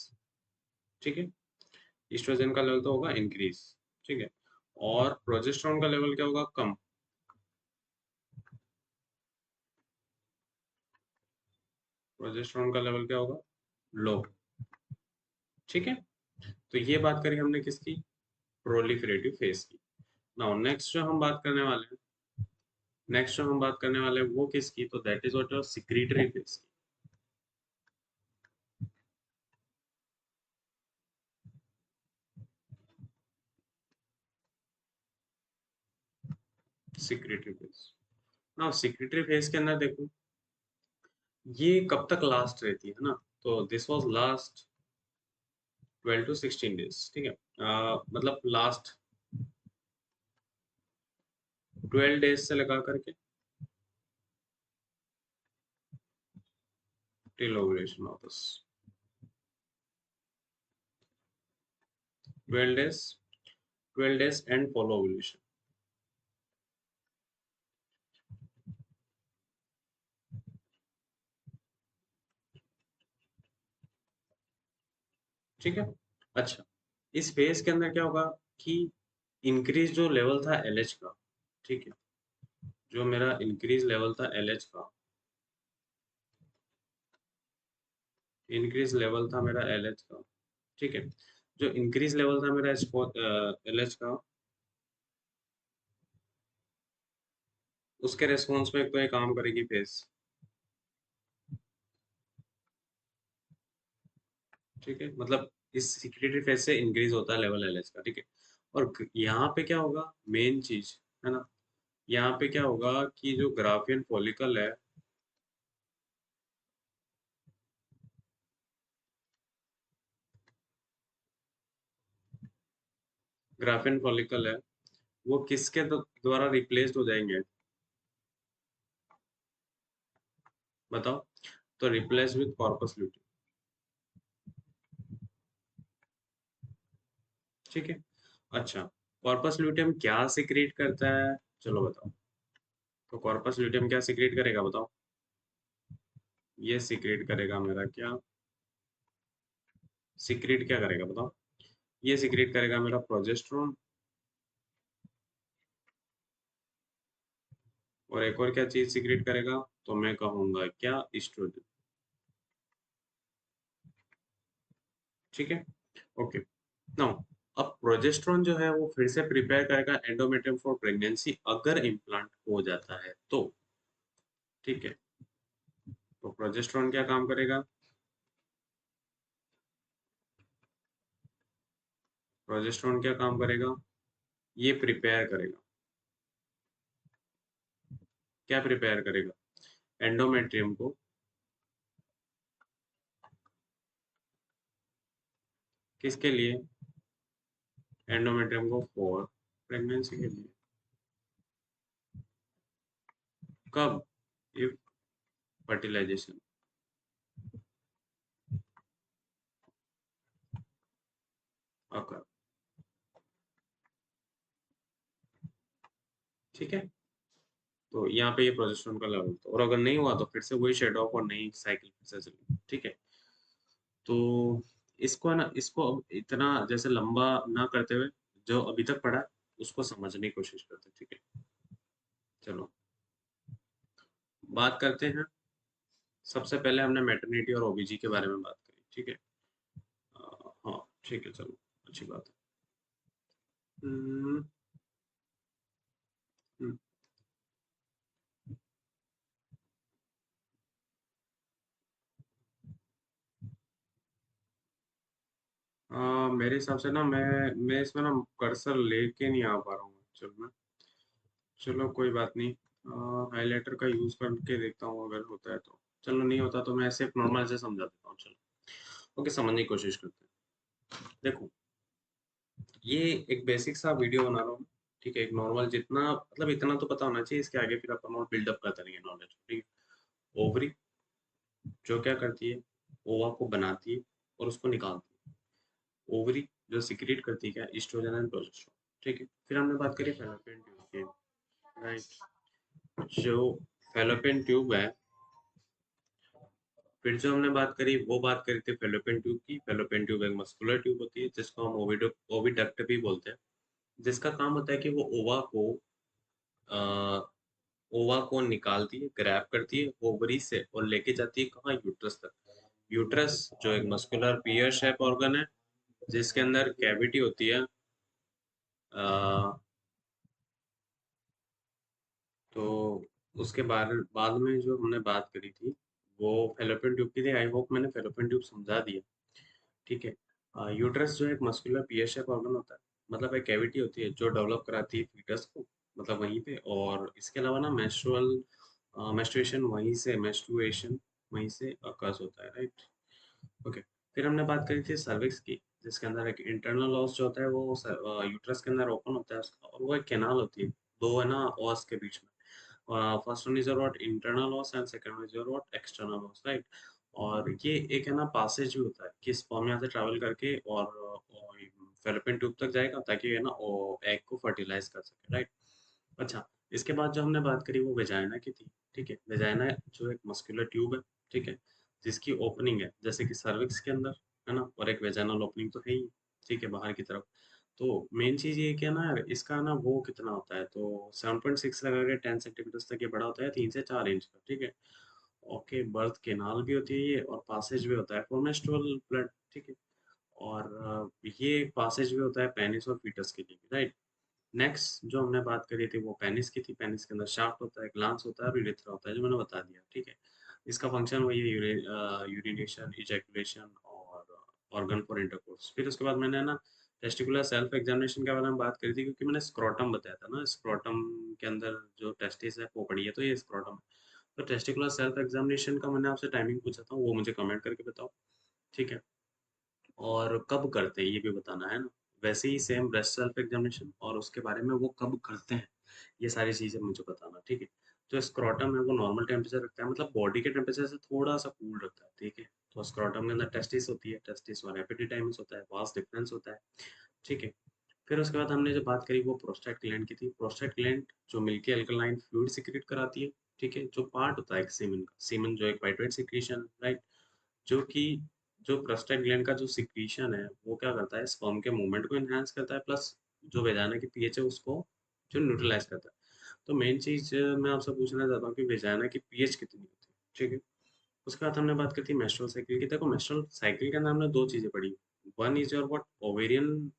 S1: ठीक है। एस्ट्रोजन का लेवल तो होगा इंक्रीज, ठीक है। और प्रोजेस्टेरोन का लेवल क्या होगा, कम, प्रोजेस्टेरोन का लेवल क्या होगा, लो, ठीक है। तो ये बात करी हमने किसकी, प्रोलिफरेटिव फेज की। नाउ नेक्स्ट जो हम बात करने वाले हैं वो किसकी, तो that is what secretory phase की, secretory phase. Now secretory phase के अंदर देखो ये कब तक लास्ट रहती है ना, तो this was last 12 to 16 days, ठीक है। मतलब लास्ट 12 डेज से लगा करके till ovulation of 12 days, 12 days and follow ovulation, ठीक है। अच्छा, इस फेज के अंदर क्या होगा कि इंक्रीज जो लेवल था एलएच का, ठीक है, जो मेरा इंक्रीज लेवल था एलएच का, इंक्रीज लेवल था मेरा एलएच का, ठीक है। जो इंक्रीज लेवल था मेरा एलएच का, उसके रेस्पॉन्स में एक तो ये काम करेगी फेज, ठीक है। मतलब इस सिक्योरिटी फेज से इंक्रीज होता है लेवल एलएच का, ठीक है। और यहाँ पे क्या होगा, मेन चीज है ना, यहाँ पे क्या होगा कि जो ग्राफियन फॉलिकल है, ग्राफियन फॉलिकल है, वो किसके द्वारा रिप्लेस्ड हो जाएंगे, बताओ, तो रिप्लेस विथ कॉर्पस ल्यूटियम, ठीक है। अच्छा, कॉर्पस ल्यूटियम क्या सिक्रीट करता है, चलो बताओ, तो कॉर्पस ल्यूटियम क्या सिक्रीट करेगा बताओ, ये सिक्रीट करेगा मेरा क्या, सिक्रीट क्या करेगा बताओ, ये सिक्रीट करेगा मेरा प्रोजेस्टेरोन, और एक और क्या चीज सीक्रेट करेगा, तो मैं कहूंगा क्या, एस्ट्रोजन। ठीक है, ओके। नाउ अब प्रोजेस्टेरॉन जो है वो फिर से प्रिपेयर करेगा एंडोमेट्रियम फॉर प्रेगनेंसी अगर इम्प्लांट हो जाता है तो। ठीक है, तो प्रोजेस्टेरॉन क्या काम करेगा, प्रोजेस्टेरॉन क्या काम करेगा, ये प्रिपेयर करेगा, क्या प्रिपेयर करेगा, एंडोमेट्रियम को, किसके लिए, एंडोमेट्रियम को फॉर प्रेगनेंसी के लिए। कब, इफ फर्टिलाइजेशन। अकर, ठीक है, तो यहाँ पे ये प्रोजेस्टेरॉन का लेवल था, और अगर नहीं हुआ तो फिर से वही शेड ऑफ और नई साइकिल फिर से चलेगी। ठीक है, तो इसको है ना, इसको अब इतना जैसे लंबा ना करते हुए जो अभी तक पढ़ा है, उसको समझने की कोशिश करते हैं। ठीक है, चलो बात करते हैं। सबसे पहले हमने मैटरनिटी और ओबीजी के बारे में बात करी। ठीक है, हाँ ठीक है, चलो अच्छी बात है। हम्म, हम्म, मेरे हिसाब से ना मैं इसमें ना कर्सर लेके नहीं आ पा रहा हूँ। चलो मैं, चलो कोई बात नहीं, हाइलाइटर का यूज करके देखता हूँ अगर होता है तो। चलो नहीं होता तो मैं सिर्फ नॉर्मल से समझा देता हूँ। चलो ओके, समझने की कोशिश करते हैं। देखो, ये एक बेसिक सा वीडियो बना रहा हूँ। ठीक है, एक नॉर्मल जितना मतलब इतना तो पता होना चाहिए, इसके आगे फिर अपन और बिल्डअप करते रहेंगे नॉलेज। ठीक है, ओवरी जो क्या करती है, ओवा को बनाती है और उसको निकालती है। ओवरी जो सिक्रेट करती है क्या, एस्ट्रोजन एंड प्रोजेस्टेरॉन। ठीक है, फिर हमने बात करी फैलोपियन ट्यूब की। राइट, जो फैलोपियन ट्यूब है, फिर जो हमने बात करी वो बात करी थी फैलोपियन ट्यूब की। फैलोपियन ट्यूब एक मस्कुलर ट्यूब होती है जिसको हम ओविडक्ट भी बोलते हैं, जिसका काम होता है कि वो अ, ओवा को निकालती है, ग्रैब करती है ओवरी से और लेके जाती है कहाँ, यूट्रस तक। यूट्रस जो एक मस्कुलर पियर शेप ऑर्गन है, जिसके अंदर कैविटी होती है। तो उसके बाद बाद में जो हमने बात करी थी वो फेलोपियन ट्यूब की थी। आई होप मैंने फेलोपियन ट्यूब समझा दिया। ठीक है, यूट्रस जो एक मस्कुलर पियर शेप ऑर्गन होता है, मतलब एक कैविटी होती है जो डेवलप कराती है फीटस को, मतलब वहीं पे। और इसके अलावा ना मेंस्ट्रुएशन वहीं से अकर्स होता है। Right, okay. फिर हमने बात करी थी सर्विक्स की, जिसके अंदर एक इंटरनल ऑस जो होता है वो यूट्रस के अंदर ओपन होता है उसका, और वो एक कैनाल होती है दो है ना ऑस के बीच में। First one is about internal os and second one is about external os. Right, और ये एक है ना पासेज भी होता है कि स्पर्म यहाँ से ट्रैवल करके और फेलोपियन ट्यूब तक जाएगा ताकि है ना एग को फर्टिलाइज कर सके। राइट, अच्छा। इसके बाद जो हमने बात करी वो वेजाइना की थी। ठीक है, वेजाइना जो एक मस्कुलर ट्यूब है। ठीक है, जिसकी ओपनिंग है जैसे कि सर्विक्स के अंदर, है ना, और एक वेजाइनल ओपनिंग तो है ही। ठीक है, बाहर की तरफ। तो मेन चीज ये है कि ना यार, इसका ना वो कितना होता है, तो 7.6 लगा के 10 सेंटीमीटर तक ये बड़ा होता है, 3 से 4 इंच का। ठीक है, ओके। बर्थ केनाल भी होती है ये, और पासेज भी होता है फॉर मेंस्ट्रुअल ब्लड। ठीक है, और ये पासेज भी होता है पेनिस और फीटस के लिए। राइट, नेक्स्ट जो हमने बात करी थी वो पेनिस की थी। पेनिस के अंदर शाफ्ट होता है, ग्लांस होता है और यूरेथ्रा होता है, जो मैंने बता दिया। ठीक है, इसका फंक्शन वही है, यूरिनेशन, इजैकुलेशन और ऑर्गन फॉर इंटरकोर्स। फिर उसके बाद मैंने ना टेस्टिकुलर सेल्फ एग्जामिनेशन के बारे में बात करी थी, क्योंकि मैंने स्क्रोटम बताया था ना, स्क्रोटम के अंदर जो टेस्टिस है वो पड़ी है, तो ये स्क्रोटम है। तो टेस्टिकुलर सेल्फ एग्जामिनेशन का मैंने आपसे टाइमिंग पूछा था, वो मुझे कमेंट करके बताओ। ठीक है, और कब करते हैं ये भी बताना है ना। वैसे ही सेम ब्रेस्ट सेल्फ एग्जामिनेशन और उसके बारे में वो कब करते हैं, ये सारी चीजें मुझे बताना। ठीक है, जो स्क्रोटम है वो नॉर्मल टेम्परेचर रखता है, मतलब बॉडी के टेम्परेचर से थोड़ा सा कूल रखता है। ठीक है, तो स्क्रोटम के अंदर टेस्टिस होती है, टेस्टिस और एपिडिडाइमिस होता है, वास्ट डिफरेंस होता है। ठीक है, फिर उसके बाद हमने जो बात करी वो प्रोस्टेट ग्लैंड की थी। प्रोस्टेट ग्लैंड जो मिल्की अल्कलाइन फ्लूइड सिक्रेट कराती है। ठीक है, जो पार्ट होता है सीमन का, सीमन जो एक वाइट सिक्रीशन, राइट, जो कि जो प्रोस्टेट ग्लैंड का जो सिक्रीशन है वो क्या करता है, स्पर्म के मूवमेंट को एनहांस करता है, प्लस जो वेजाना की पीएच है उसको जो न्यूट्रलाइज करता है। तो मेन चीज़ मैं आपसे पूछना चाहता हूँ कि वेजाइना की पीएच कितनी होती है, ठीक है? उसके बाद हमने बात करी थी मेंस्ट्रुअल साइकिल की। देखो मेंस्ट्रुअल साइकिल के अंदर हमने 2 चीज़ें पढ़ी। One is your what ovarian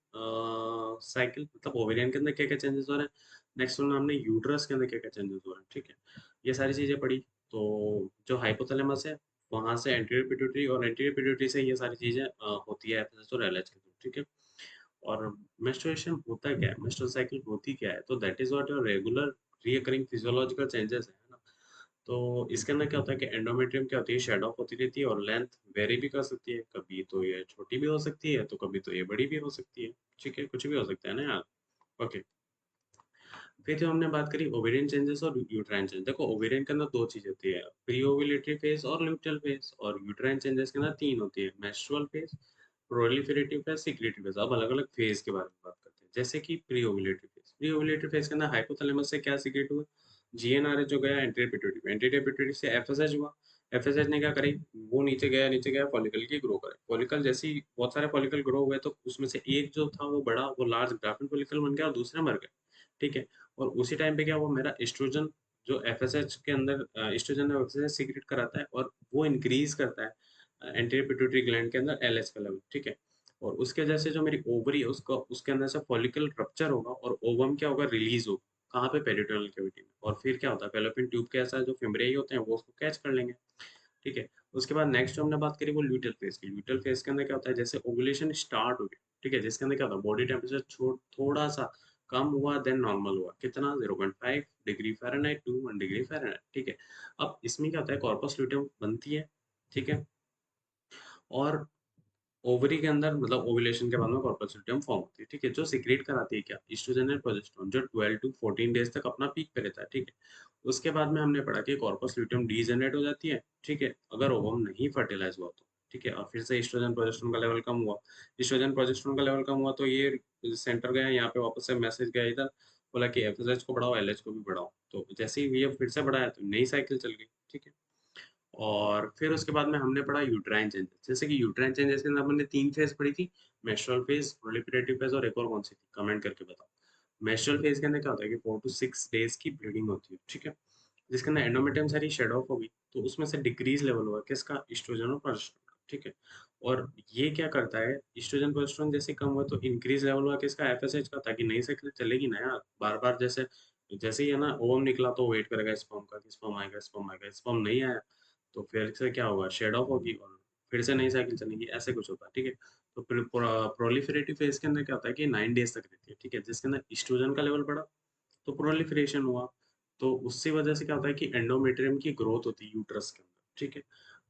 S1: cycle, मतलब ओवेरियन के अंदर क्या-क्या चेंजेस हो रहे हैं। नेक्स्ट वन हमने यूटेरस के अंदर क्या-क्या चेंजेस हो रहे हैं, ठीक है? ये सारी चीज़ें पढ़ी। तो जो हाइपोथैलेमस है, वहाँ से एंटीरियर पिट्यूटरी और एंटीरियर पिट्यूटरी से ये सारी चीज़ें होती है एफएसएच और एलएच के थ्रू, ठीक है? और मेंस्ट्रुएशन होता क्या है? मेंस्ट्रुअल साइकिल होती क्या है? तो that is what your regular recurring physiological changes है ना? तो इसके अंदर क्या होता है कि एंडोमेट्रियम क्या होती है, शेड ऑफ होती रहती है और लेंथ वेरी भी कर सकती है। कभी तो ये छोटी भी हो सकती है, तो कभी तो ये बड़ी भी हो सकती है। ठीक है, कुछ भी हो सकता है ना यार। ओके, फिर जो हमने बात करी ओवेरियन चेंजेस और यूट्राइन चेंज। देखो ओवेरियन के अंदर दो चीज होती है, प्री ओव्यूलेटरी फेज और ल्यूटियल फेज, और यूट्राइन चेंजेस के अंदर तीन होती है, menstrual phase, proliferative phase, secretory phase. अब अलग अलग फेज के बारे में बात करते हैं, जैसे कि pre ovulatory phase. Pre ovulatory phase के अंदर हाइपोथैलेमस से क्या सीक्रेट हुआ, जीएनआरएच जो गया एंटीरियर पिट्यूटरी में, एंटीरियर पिट्यूटरी से एफएसएच हुआ, एफएसएच ने क्या करी, वो नीचे गया फॉलिकल की ग्रो करे। फॉलिकल जैसे ही बहुत सारे फॉलिकल ग्रो हुए तो उसमें से एक जो था वो बड़ा, वो लार्ज ग्राफिन फॉलिकल बन गया और दूसरे मर गए, ठीक है? और उसी टाइम पे क्या हुआ, मेरा एस्ट्रोजन जो एफएसएच के अंदर एस्ट्रोजन और एफएसएच सीक्रेट कराता है और वो इंक्रीज करता है एंटीरियर पिट्यूटरी ग्लैंड के अंदर एलएच का लेवल, ठीक है? और उसके वजह से जो मेरी ओवरी है उसका, उसके अंदर से फॉलिकल रप्चर होगा और ओवम क्या होगा, रिलीज होगा। कहाँ पे, पेरिटोनल कैविटी में। और फिर क्या होता है, फैलोपियन ट्यूब के ऐसा जो फिमरियाई होते हैं वो उसको कैच कर लेंगे, ठीक है? उसके बाद नेक्स्ट जो हमने बात करी वो ल्यूटियल फेज की। ल्यूटियल फेज के अंदर क्या होता है, जैसे ओवुलेशन स्टार्ट हो गया, ठीक है, जिसके अंदर क्या होता है, बॉडी टेम्परेचर थोड़ा सा कम हुआ देन नॉर्मल हुआ, कितना, 0.5 degree Fahrenheit to 1 degree Fahrenheit, ठीक है? अब इसमें क्या होता है, कॉर्पस ल्यूटियम बनती है, ठीक है? और ओवरी के अंदर मतलब ओव्यूलेशन के बाद में कॉर्पस ल्यूटियम फॉर्म होती है, ठीक है? जो सीक्रेट कराती है क्या, एस्ट्रोजन एंड प्रोजेस्टेरोन, जो 12 टू 14 डेज तक अपना पीक पे रहता है, ठीक है? उसके बाद में हमने पढ़ा कि कॉर्पस ल्यूटियम डीजेनरेट हो जाती है, ठीक है, अगर ओवम नहीं फर्टिलाइज हुआ तो, ठीक है? और फिर से एस्ट्रोजन प्रोजेस्टेरोन का लेवल कम हुआ, एस्ट्रोजन प्रोजेस्टेरोन का लेवल कम हुआ तो ये सेंटर गया यहाँ पे, वापस से मैसेज गया इधर, बोला कि एफएसएच को बढ़ाओ, एलएच को भी बढ़ाओ। तो जैसे ही ये फिर से बढ़ाया तो नई साइकिल चल गई, ठीक है? और फिर उसके बाद में हमने पढ़ा यूट्राइन चेंजेस। जैसे कि यूट्राइन चेंजेस के अंदर हमने 3 फेज़ पढ़ी थी, मेंस्ट्रुअल फेज़, प्रोलिफेरेटिव फेज़ और एक और कौन-सी थी? कमेंट करके बताओ। मेंस्ट्रुअल फेज़ के अंदर क्या होता है कि 4 टू 6 डेज़ की ब्लीडिंग होती है, ठीक है? जिसके अंदर एंडोमेट्रियम सारी शेड ऑफ हो गई, तो उसमें से डिक्रीज़ लेवल हुआ किसका? एस्ट्रोजन और प्रोजेस्टेरोन का, ठीक है? और ये क्या करता है, एस्ट्रोजन प्रोजेस्टेरोन जैसे कम हुआ तो इंक्रीज़ लेवल हुआ किसका? एफएसएच का, ताकि नई साइकिल चलेगी ना यार। बार-बार जैसे जैसे ही है ना ओवम निकला तो वेट करेगा स्पर्म का कि स्पर्म आएगा, स्पर्म आएगा, स्पर्म नहीं आया तो फिर से क्या होगा, शेड ऑफ होगी और फिर से नई साइकिल चलेगी, ऐसे कुछ होता है, ठीक है? तो फिर प्रोलिफेरेटिव फेज के अंदर क्या होता है कि 9 डेज तक रहती है, ठीक है? जिसके अंदर एस्ट्रोजन का लेवल बढ़ा तो प्रोलिफरेशन हुआ, तो उससे वजह से क्या होता है कि एंडोमेट्रियम की ग्रोथ होती है यूट्रस के अंदर, ठीक है?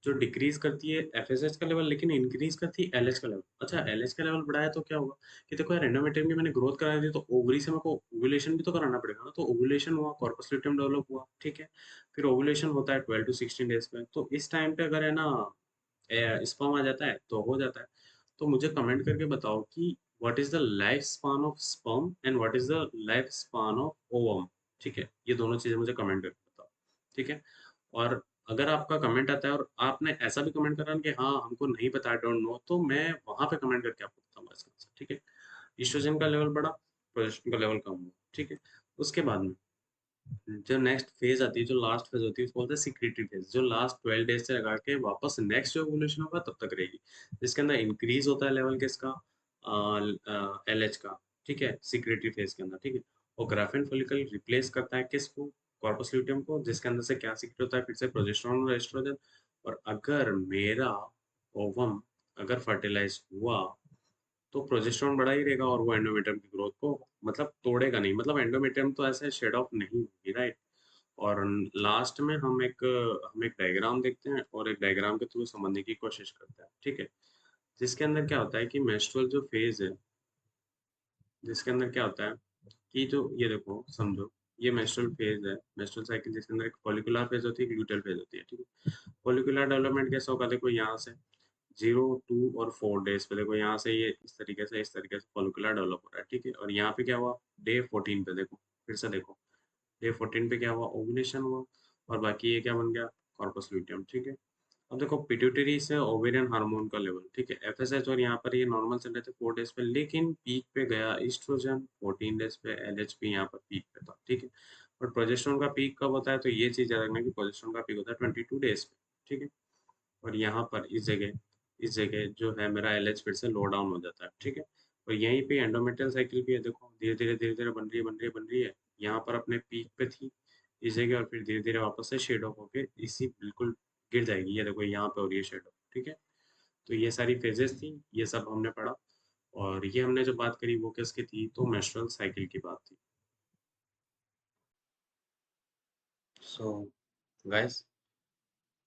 S1: जो डिक्रीज करती है एफएसएच का लेवल, लेकिन इंक्रीज करती है एलएच का लेवल। अच्छा, एलएच का लेवल बढ़ाया तो क्या होगा कि देखो यार, एंडोमेट्रियम की मैंने ग्रोथ करा दी तो ओवरी से मेरे को ओव्यूलेशन भी तो कराना पड़ेगा ना, तो ओव्यूलेशन हुआ, कॉर्पस ल्यूटियम डेवलप हुआ, ठीक है? फिर ओव्यूलेशन होता है 12 टू 16 डेज में, तो इस टाइम पे अगर है ना स्पर्म आ जाता है तो हो जाता है। तो मुझे कमेंट करके बताओ कि what is the life span of sperm and what is the life span of ovum, ठीक है? ये दोनों चीजें मुझे कमेंट करके बताओ, ठीक है? और अगर आपका कमेंट आता है और आपने ऐसा भी कमेंट करा कि हाँ हमको नहीं पता, डोंट नो, तो मैं वहां पे कमेंट करके आपको बताऊंगा इसका आंसर, ठीक है? ईस्ट्रोजन का लेवल बढ़ा, प्रोजेस्टेरोन का लेवल कम हुआ, ठीक है? उसके बाद में जो नेक्स्ट फेज आती है, जो लास्ट फेज होती है उसको बोलते हैं सिक्रीटरी फेज, जो लास्ट 12 डेज से लगा के वापस नेक्स्ट जो एवोल्यूशन होगा तब तक रहेगी, जिसके अंदर इंक्रीज होता है लेवल किसका, एलएच का, ठीक है, सिक्रीटरी फेज के अंदर, ठीक है? और ग्राफेन फॉलिकल रिप्लेस करता है किसको, कॉर्पस ल्यूटियम को, जिसके अंदर से क्या सीक्रेट होता है, फिर से प्रोजेस्टेरोन और एस्ट्रोजन। और अगर मेरा ओवम अगर फर्टिलाइज हुआ तो प्रोजेस्टेरोन बढ़ा ही रहेगा और वो एंडोमेट्रियम की ग्रोथ को मतलब तोड़ेगा नहीं, मतलब एंडोमेट्रियम तो ऐसे शेड ऑफ नहीं होगी, राइट? और लास्ट में हम एक डायग्राम देखते हैं और एक डायग्राम के थ्रू समझने की कोशिश करते हैं, ठीक है? जिसके अंदर क्या होता है कि मेंस्ट्रुअल जो फेज है, जिसके अंदर क्या होता है कि जो ये देखो समझो, ये मेंस्ट्रुअल फेज है, मेंस्ट्रुअल साइकिल, जिसके अंदर एक फॉलिकुलर फेज होती है, एक ल्यूटेल फेज होती है, ठीक है? फॉलिकुलर डेवलपमेंट कैसा होगा, देखो यहाँ से 0, 2 और 4 डेज पे देखो, यहाँ से ये इस तरीके से फॉलिकुलर डेवलप हो रहा है, ठीक है? और यहाँ पे क्या हुआ, डे 14 पे देखो, फिर से देखो, डे 14 पे क्या हुआ, ओव्यूलेशन हुआ, और बाकी ये क्या बन गया, कॉर्पस ल्यूटियम, ठीक है? अब देखो पिट्यूटरी से ओवेरियन हार्मोन का लेवल, ठीक है, एफएसएच, और यहाँ पर ये नॉर्मल चल रहे थे 4 डेज पे, लेकिन पीक पे गया ईस्ट्रोजन 14 डेज पे, एलएच भी यहाँ पर पीक पे था, ठीक है? और प्रोजेस्टेरोन का पीक कब होता है, तो ये चीज़ याद रखना कि प्रोजेस्टेरोन का पीक होता है 22 डेज़ पे, ठीक है? और यहाँ पर इस जगह जो है मेरा एलएच फिर से लो डाउन हो जाता है, ठीक है? और यहीं पे एंडोमेट्रियल साइकिल भी है, देखो धीरे-धीरे बन रही है, यहाँ पर अपने पीक पे थी इस जगह, और फिर धीरे-धीरे वापस से शेड ऑफ होके इसी बिल्कुल गिर जाएगी। ये देखो यहाँ पे हो रही है शेड ऑफ, ठीक है? तो ये सारी फेजेस थी, ये सब हमने पढ़ा। और ये हमने जो बात करी वो किसकी थी, तो मेंस्ट्रुअल साइकिल की बात थी। सो गाइस,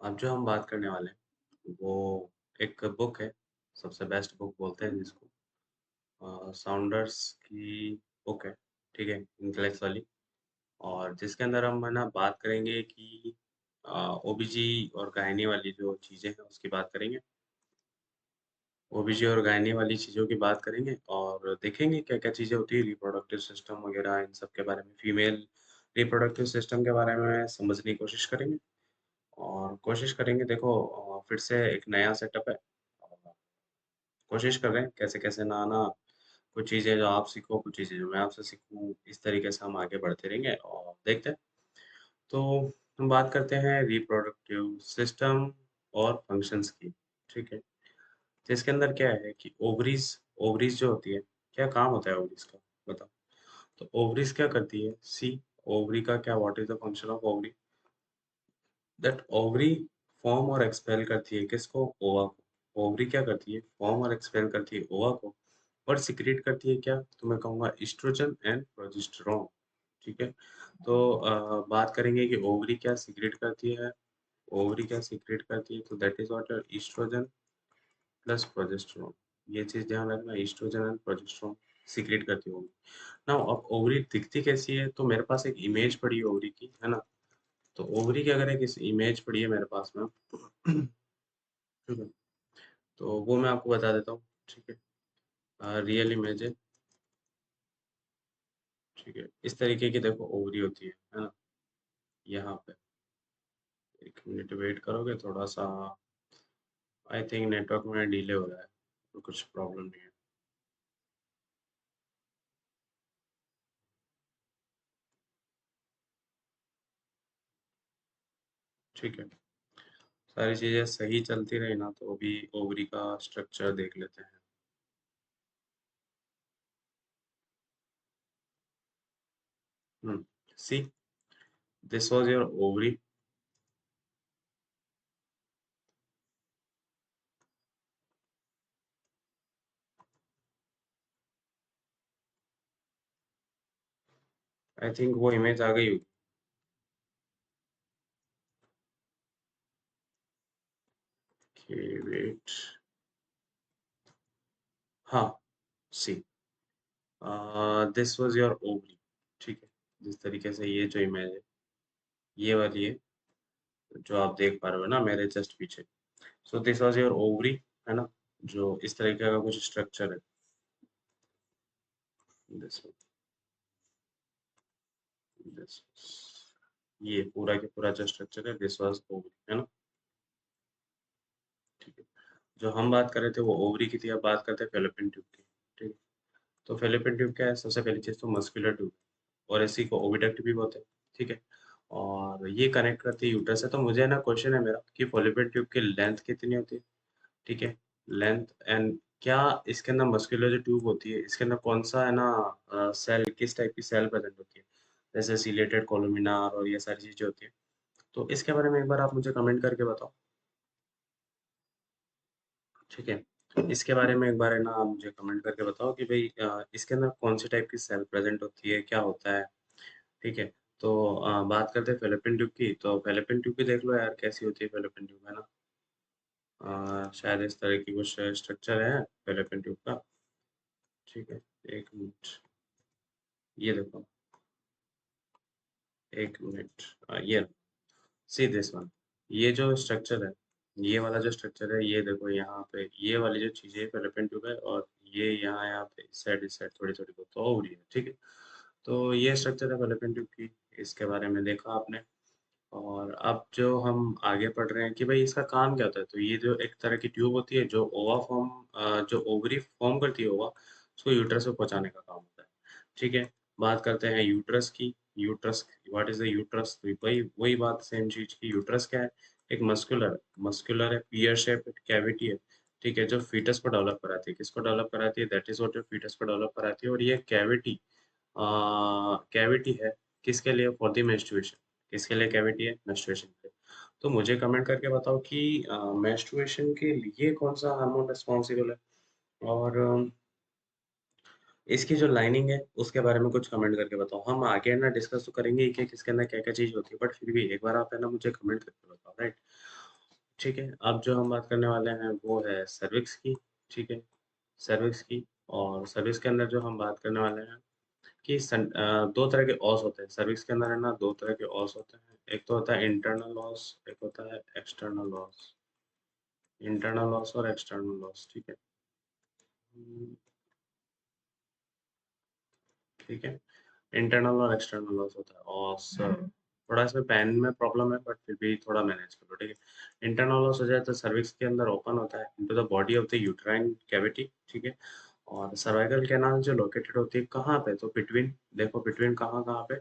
S1: अब जो हम बात करने वाले हैं वो एक बुक है, सबसे बेस्ट बुक बोलते हैं जिसको, साउंडर्स की बुक है, ठीक है, इंटेलेक्स वाली। और जिसके अंदर हम है ना बात करेंगे कि ओबीजी और गायनी वाली जो चीज़ें हैं उसकी बात करेंगे, ओबीजी और गायनी वाली चीज़ों की बात करेंगे, और देखेंगे क्या-क्या चीज़ें होती है रिप्रोडक्टिव सिस्टम वगैरह, इन सब के बारे में, फीमेल रिप्रोडक्टिव सिस्टम के बारे में समझने की कोशिश करेंगे। और कोशिश करेंगे, देखो फिर से एक नया सेटअप है, और कोशिश कर रहे हैं कैसे-कैसे ना ना कुछ चीज़ें जो आप सीखो, कुछ चीज़ें जो मैं आपसे सीखूँ, इस तरीके से हम आगे बढ़ते रहेंगे और देखते हैं। तो हम बात करते हैं रिप्रोडक्टिव सिस्टम और फंक्शंस की, ठीक है? जिसके अंदर क्या है कि ओवरीज़ ओवरीज़ जो होती है, क्या काम होता है ओवरीज़ का? बताओ। तो ओवरीज़ क्या करती है? सी ओवरी का क्या, what is the function of ovary? That ovary form और एक्सपेल करती है किसको? ओवा को। ओवरी क्या करती है? फॉर्म और एक्सपेल करती है ओवा को, और सीक्रेट करती है क्या? तो मैं कहूँगा एस्ट्रोजन एंड प्रोजेस्टेरोन, ठीक है? तो बात करेंगे कि ओवरी क्या सीक्रेट करती है, ओवरी क्या सीक्रेट करती है, तो that is what estrogen plus progesterone. ये चीज़ ध्यान रखना, एस्ट्रोजन एंड प्रोजेस्टेरोन सीक्रेट करती होगी। नाउ अब ओवरी दिखती कैसी है? तो मेरे पास एक इमेज पड़ी है ओवरी की, है ना? तो ओवरी की अगर एक इस इमेज पड़ी है मेरे पास में, ठीक है? तो वो मैं आपको बता देता हूँ, ठीक है? रियल इमेज है, ठीक है? इस तरीके की देखो ओवरी होती है ना? यहाँ पे 1 मिनट वेट करोगे थोड़ा-सा, आई थिंक नेटवर्क में डिले हो रहा है, तो कुछ प्रॉब्लम नहीं है। ठीक है, सारी चीज़ें सही चलती रही ना तो अभी ओवरी का स्ट्रक्चर देख लेते हैं। हुँ, see this was your ovary, I think वो इमेज आ गई होगी। ओके वेट, हाँ, see this was your ovary, ठीक है? जिस तरीके से ये जो इमेज है, ये वाली है, जो आप देख पा रहे हो ना मेरे जस्ट पीछे। So this was your ovary, है ना? जो इस तरीके का कुछ स्ट्रक्चर है, दिस दिस ये पूरा के पूरा जो स्ट्रक्चर है दिस वाज़ ओवरी, है ना? ठीक है। जो हम बात कर रहे थे वो ओवरी की थी, अब बात करते हैं फैलोपियन ट्यूब की, ठीक है? तो फैलोपियन ट्यूब क्या है? सबसे पहली चीज़ तो मस्कुलर ट्यूब, और इसी को ओविडक्ट भी बोलते हैं, ठीक है? और ये कनेक्ट करती है यूट्रस से। तो मुझे ना क्वेश्चन है मेरा कि फैलोपियन ट्यूब की लेंथ कितनी होती है? ठीक है? लेंथ एंड क्या इसके अंदर मस्कुलर जो ट्यूब होती है, इसके अंदर कौन-सा है ना सेल, किस टाइप की सेल प्रेज़ेंट होती है? जैसे सिलेटेड कोलुमिनार और ये सारी चीज़ें होती हैं। तो इसके बारे में एक बार आप मुझे कमेंट करके बताओ, ठीक है? इसके बारे में एक बार है ना आप मुझे कमेंट करके बताओ कि भई इसके अंदर कौन-सी टाइप की सेल प्रेज़ेंट होती है, क्या होता है? ठीक है? तो बात करते हैं फैलोपियन ट्यूब की, तो फैलोपियन ट्यूब भी देख लो यार कैसी होती है फैलोपियन ट्यूब, है ना? शायद इस तरह की कुछ स्ट्रक्चर है फैलोपियन ट्यूब का, ठीक है? 1 मिनट, ये देखो, 1 मिनट, ये सी दिस वन, ये जो स्ट्रक्चर है, ये वाला जो स्ट्रक्चर है, ये देखो यहाँ पे, ये वाली जो चीज़ें है फैलोपियन ट्यूब है, और ये यहाँ पे इस साइड थोड़ी-थोड़ी बहुत तो हो रही है, ठीक है? तो ये स्ट्रक्चर है फैलोपियन ट्यूब की, इसके बारे में देखा आपने। और अब जो हम आगे पढ़ रहे हैं कि भाई इसका काम क्या होता है, तो ये जो एक तरह की ट्यूब होती है जो ओवा फॉर्म जो ओवरी फॉर्म करती है ओवा, उसको यूट्रस में पहुँचाने का काम होता है, ठीक है? बात करते हैं यूट्रस की। Uterus, what is the uterus? वही वही बात, सेम चीज की। यूट्रस क्या है? एक मस्कुलर है, पियर शेप कैविटी है, ठीक है, जो फीटस को डेवलप कराती है। किसको डेवलप कराती है? दैट इज व्हाट, जो फीटस को डेवलप कराती है। और ये कैविटी, कैविटी है किसके लिए? For the menstruation. किसके लिए कैविटी है? मेंस्ट्रुएशन के लिए। तो मुझे कमेंट करके बताओ कि मेंस्ट्रुएशन के लिए कौन सा हार्मोन रिस्पॉन्सिबल है, और इसकी जो लाइनिंग है उसके बारे में कुछ कमेंट करके बताओ। हम आगे है ना डिस्कस तो करेंगे कि किसके अंदर क्या क्या चीज होती है, बट फिर भी एक बार आप है ना मुझे कमेंट करके बताओ, राइट? ठीक है, अब जो हम बात करने वाले हैं वो है सर्विक्स की। ठीक है, सर्विक्स की। और सर्विक्स के अंदर जो हम बात करने वाले हैं कि दो तरह के ऑस होते हैं सर्विक्स के अंदर, है ना, दो तरह के ऑस होते हैं। एक तो होता है इंटरनल लॉस, एक होता है एक्सटर्नल लॉस। इंटरनल लॉस और एक्सटर्नल लॉस, ठीक है। ठीक है, इंटरनल और एक्सटर्नल लॉस होता है। और थोड़ा इसमें पेन में प्रॉब्लम है, बट फिर भी थोड़ा मैनेज करो, ठीक है। इंटरनल लॉस हो जाए तो सर्विक्स के अंदर ओपन होता है into the body of the uterine cavity, ठीक है। और सर्वाइकल कैनाल जो लोकेटेड होती है कहाँ पे? तो बिटवीन, देखो बिटवीन कहाँ कहाँ पे?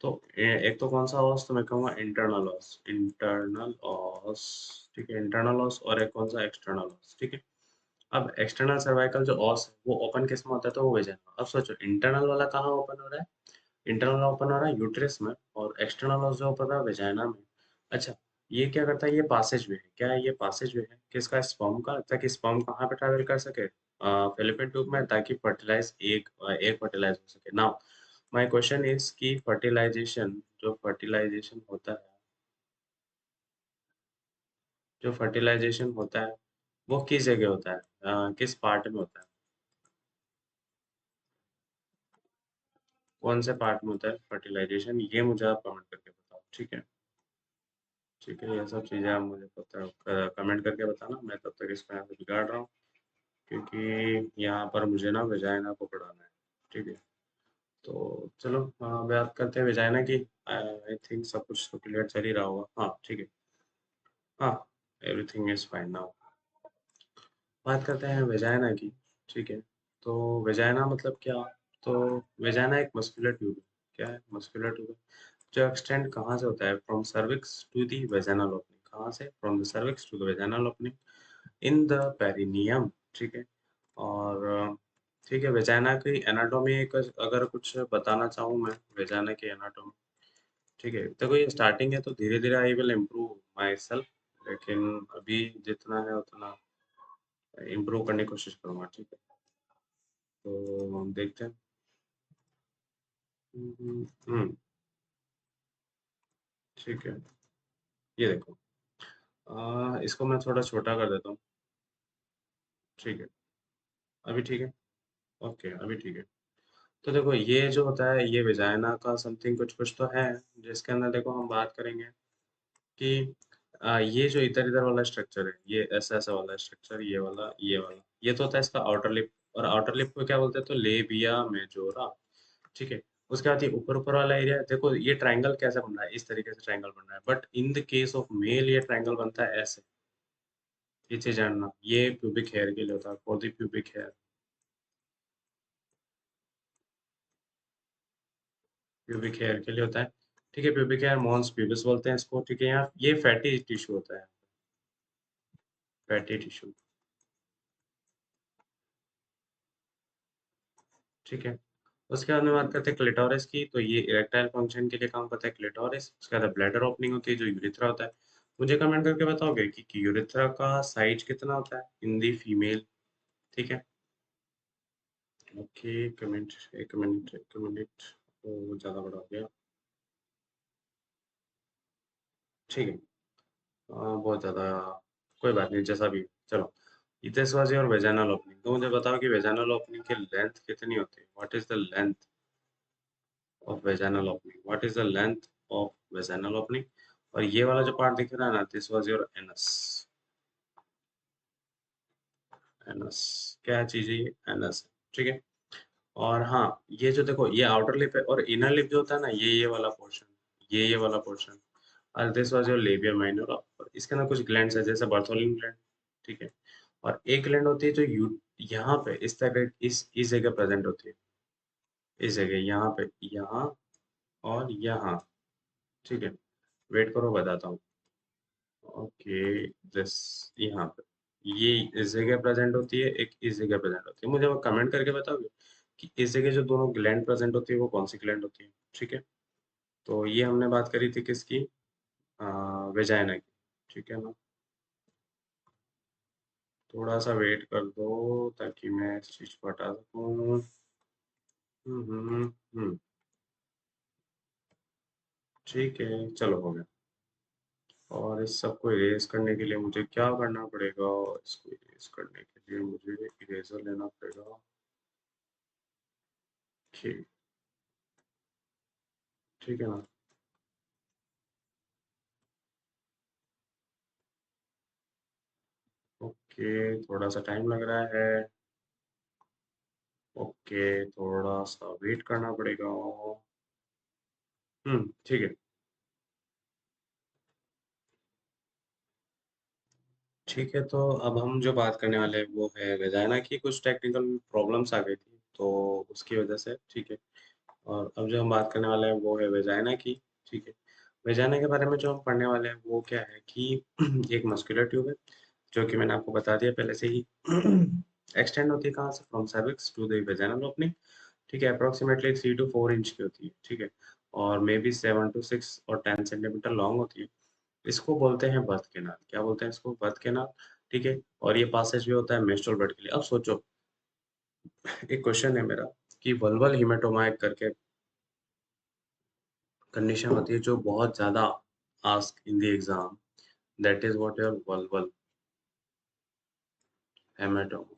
S1: तो एक तो कौन सा ऑस? तो मैं कहूँगा इंटरनल ऑस, इंटरनल ऑस, ठीक है, इंटरनल ऑस। और एक कौन सा? एक्सटर्नल ऑस, ठीक है। अब एक्सटर्नल सर्वाइकल जो ऑस है वो ओपन किस में होता है? तो वो वेजाइना। अब सोचो इंटरनल वाला कहाँ ओपन हो रहा है? इंटरनल ओपन हो रहा है यूट्रस में, और एक्सटर्नल ऑस जो ओपन हो रहा है वेजाइना में। अच्छा, ये क्या करता है? ये पासेज वे है। क्या है ये? पासेज वे है किसका? स्पर्म का, ताकि स्पर्म कहाँ पे ट्रैवल कर सके? फेलिपियन ट्यूब में, ताकि फर्टिलाइज एक फर्टिलाइज हो सके। नाउ माय क्वेश्चन इज कि फर्टिलाइजेशन, जो फर्टिलाइजेशन होता है, जो फर्टिलाइजेशन होता है वो किस जगह होता है? किस पार्ट में होता है? कौन से पार्ट में होता है फर्टिलाइजेशन? ये मुझे आप कमेंट करके बताओ, ठीक है। ठीक है, ये सब चीज़ें आप मुझे पता कमेंट करके बताना। मैं तब तक इसको यहाँ पे बिगाड़ रहा हूँ, क्योंकि यहाँ पर मुझे ना वेजाइना को पढ़ाना है, ठीक है। तो चलो बात करते हैं वेजाइना की। आई थिंक सब कुछ तो क्लियर चल ही रहा होगा, हाँ ठीक है। हाँ, एवरीथिंग इज फाइन नाउ। बात करते हैं वेजाइना की, ठीक है। तो वेजाइना मतलब क्या? तो वेजाइना एक मस्कुलर ट्यूब है। क्या है? मस्कुलर ट्यूब है, जो एक्सटेंड कहाँ से होता है? From cervix to the vaginal opening. कहाँ से? From the cervix to the vaginal opening in the perineum, ठीक है। और ठीक है, वेजाइना की एनाटॉमी एक अगर कुछ बताना चाहूँ मैं, वेजाइना की एनाटॉमी, ठीक है। देखो ये स्टार्टिंग है तो धीरे धीरे I will improve my self, लेकिन अभी जितना है उतना इम्प्रूव करने की कोशिश करूंगा, ठीक है। तो हम देखते हैं। ठीक है, ये देखो, इसको मैं थोड़ा छोटा कर देता हूँ, ठीक है। अभी ठीक है, ओके अभी ठीक है। तो देखो ये जो होता है ये वेजाइना का समथिंग कुछ कुछ तो है, जिसके अंदर देखो हम बात करेंगे कि ये जो इधर इधर वाला स्ट्रक्चर है, ये ऐसा ऐसा वाला स्ट्रक्चर, ये वाला ये तो होता है इसका आउटर लिप। और आउटर लिप को क्या बोलते हैं? तो लेबिया मेजोरा, ठीक है। उसके बाद ये ऊपर ऊपर वाला एरिया, देखो ये ट्रायंगल कैसे बन रहा है? इस तरीके से ट्रायंगल बन रहा है, but in the case of male ये ट्रायंगल बनता है ऐसे। ये चीज जानना, ये प्यूबिक हेयर के लिए होता है, for the pubic hair. Pubic hair के लिए होता है, ठीक है। प्यूबिक हेयर मॉन्स प्यूबिस बोलते हैं इसको, ठीक है। यहाँ ये फैटी टिश्यू होता है, फैटी टिश्यू, ठीक है। उसके बाद में बात करते हैं क्लिटोरिस की। तो ये इरेक्टाइल फंक्शन के लिए काम करता है क्लिटोरिस। उसके बाद ब्लैडर ओपनिंग होती है, जो यूरिथ्रा होता है। मुझे कमेंट करके बताओगे कि यूरिथ्रा का साइज कितना होता है इन दी फीमेल, ठीक है। ओके, कमेंट, एक मिनट एक मिनट, वो ज़्यादा बड़ा हो गया, ठीक है। बहुत ज़्यादा, कोई बात नहीं, जैसा भी, चलो। इतने वाज और वेजाइनल ओपनिंग, तो मुझे बताओ कि वेजाइनल ओपनिंग की लेंथ कितनी होती है? What is the length of vaginal opening? What is the length of vaginal opening? और ये वाला जो पार्ट दिख रहा है ना, this was your anus. Anus क्या चीज है? ये एनस, ठीक है। और हाँ, ये जो देखो ये आउटर लिप है, और इनर लिप जो होता है ना, ये वाला पोर्शन, ये वाला पोर्शन, और दिस वाज योर लेबिया माइनर। और इसके अंदर कुछ ग्लैंड्स है, जैसे बर्थोलिन ग्लैंड, ठीक है। और एक ग्लैंड होती है जो यू यहाँ पे इस तरह इस जगह प्रेजेंट होती है, इस जगह यहाँ पे, यहाँ और यहाँ, ठीक है। वेट करो बताता हूँ। ओके, दिस, यहाँ पे ये इस जगह प्रेजेंट होती है, एक इस जगह प्रेजेंट होती है। मुझे वो कमेंट करके बताओगे कि इस जगह जो दोनों ग्लैंड प्रेजेंट होती है वो कौन सी ग्लैंड होती है, ठीक है। तो ये हमने बात करी थी किसकी, वेजाइना की, ठीक है ना। थोड़ा सा वेट कर दो ताकि मैं इस चीज को हटा सकूं। हम्म। ठीक है, चलो हो गया। और इस सब को इरेज करने के लिए मुझे क्या करना पड़ेगा, इसको इरेज करने के लिए मुझे इरेजर लेना पड़ेगा। ठीक, ठीक है ना। ओके, थोड़ा सा टाइम लग रहा है। ओके, थोड़ा सा वेट करना पड़ेगा। ठीक है। ठीक है, तो अब हम जो बात करने वाले हैं वो है वेजाइना की। कुछ टेक्निकल प्रॉब्लम्स आ गई थी तो उसकी वजह से, ठीक है। और अब जो हम बात करने वाले हैं वो है वेजाइना की, ठीक है। वेजाइना के बारे में जो हम पढ़ने वाले हैं वो क्या है कि एक मस्कुलर ट्यूब है, जो कि मैंने आपको बता दिया पहले से ही। एक्सटेंड होती है कहाँ से, from cervix to the vaginal opening, ठीक है। अप्रोक्सीमेटली 3 to 4 इंच की होती है, ठीक है। और मे बी 7 to 6 और 10 सेंटीमीटर लॉन्ग होती है। इसको बोलते हैं बर्थ केनाल। क्या बोलते हैं इसको, बर्थ केनाल, ठीक है। और ये पासेज भी होता है मेंस्ट्रुअल ब्लड के लिए। अब सोचो, एक क्वेश्चन है मेरा कि वल्वल हिमेटोमा एक करके कंडीशन होती है जो बहुत ज्यादा ask in the exam, that is what your vulval haematoma.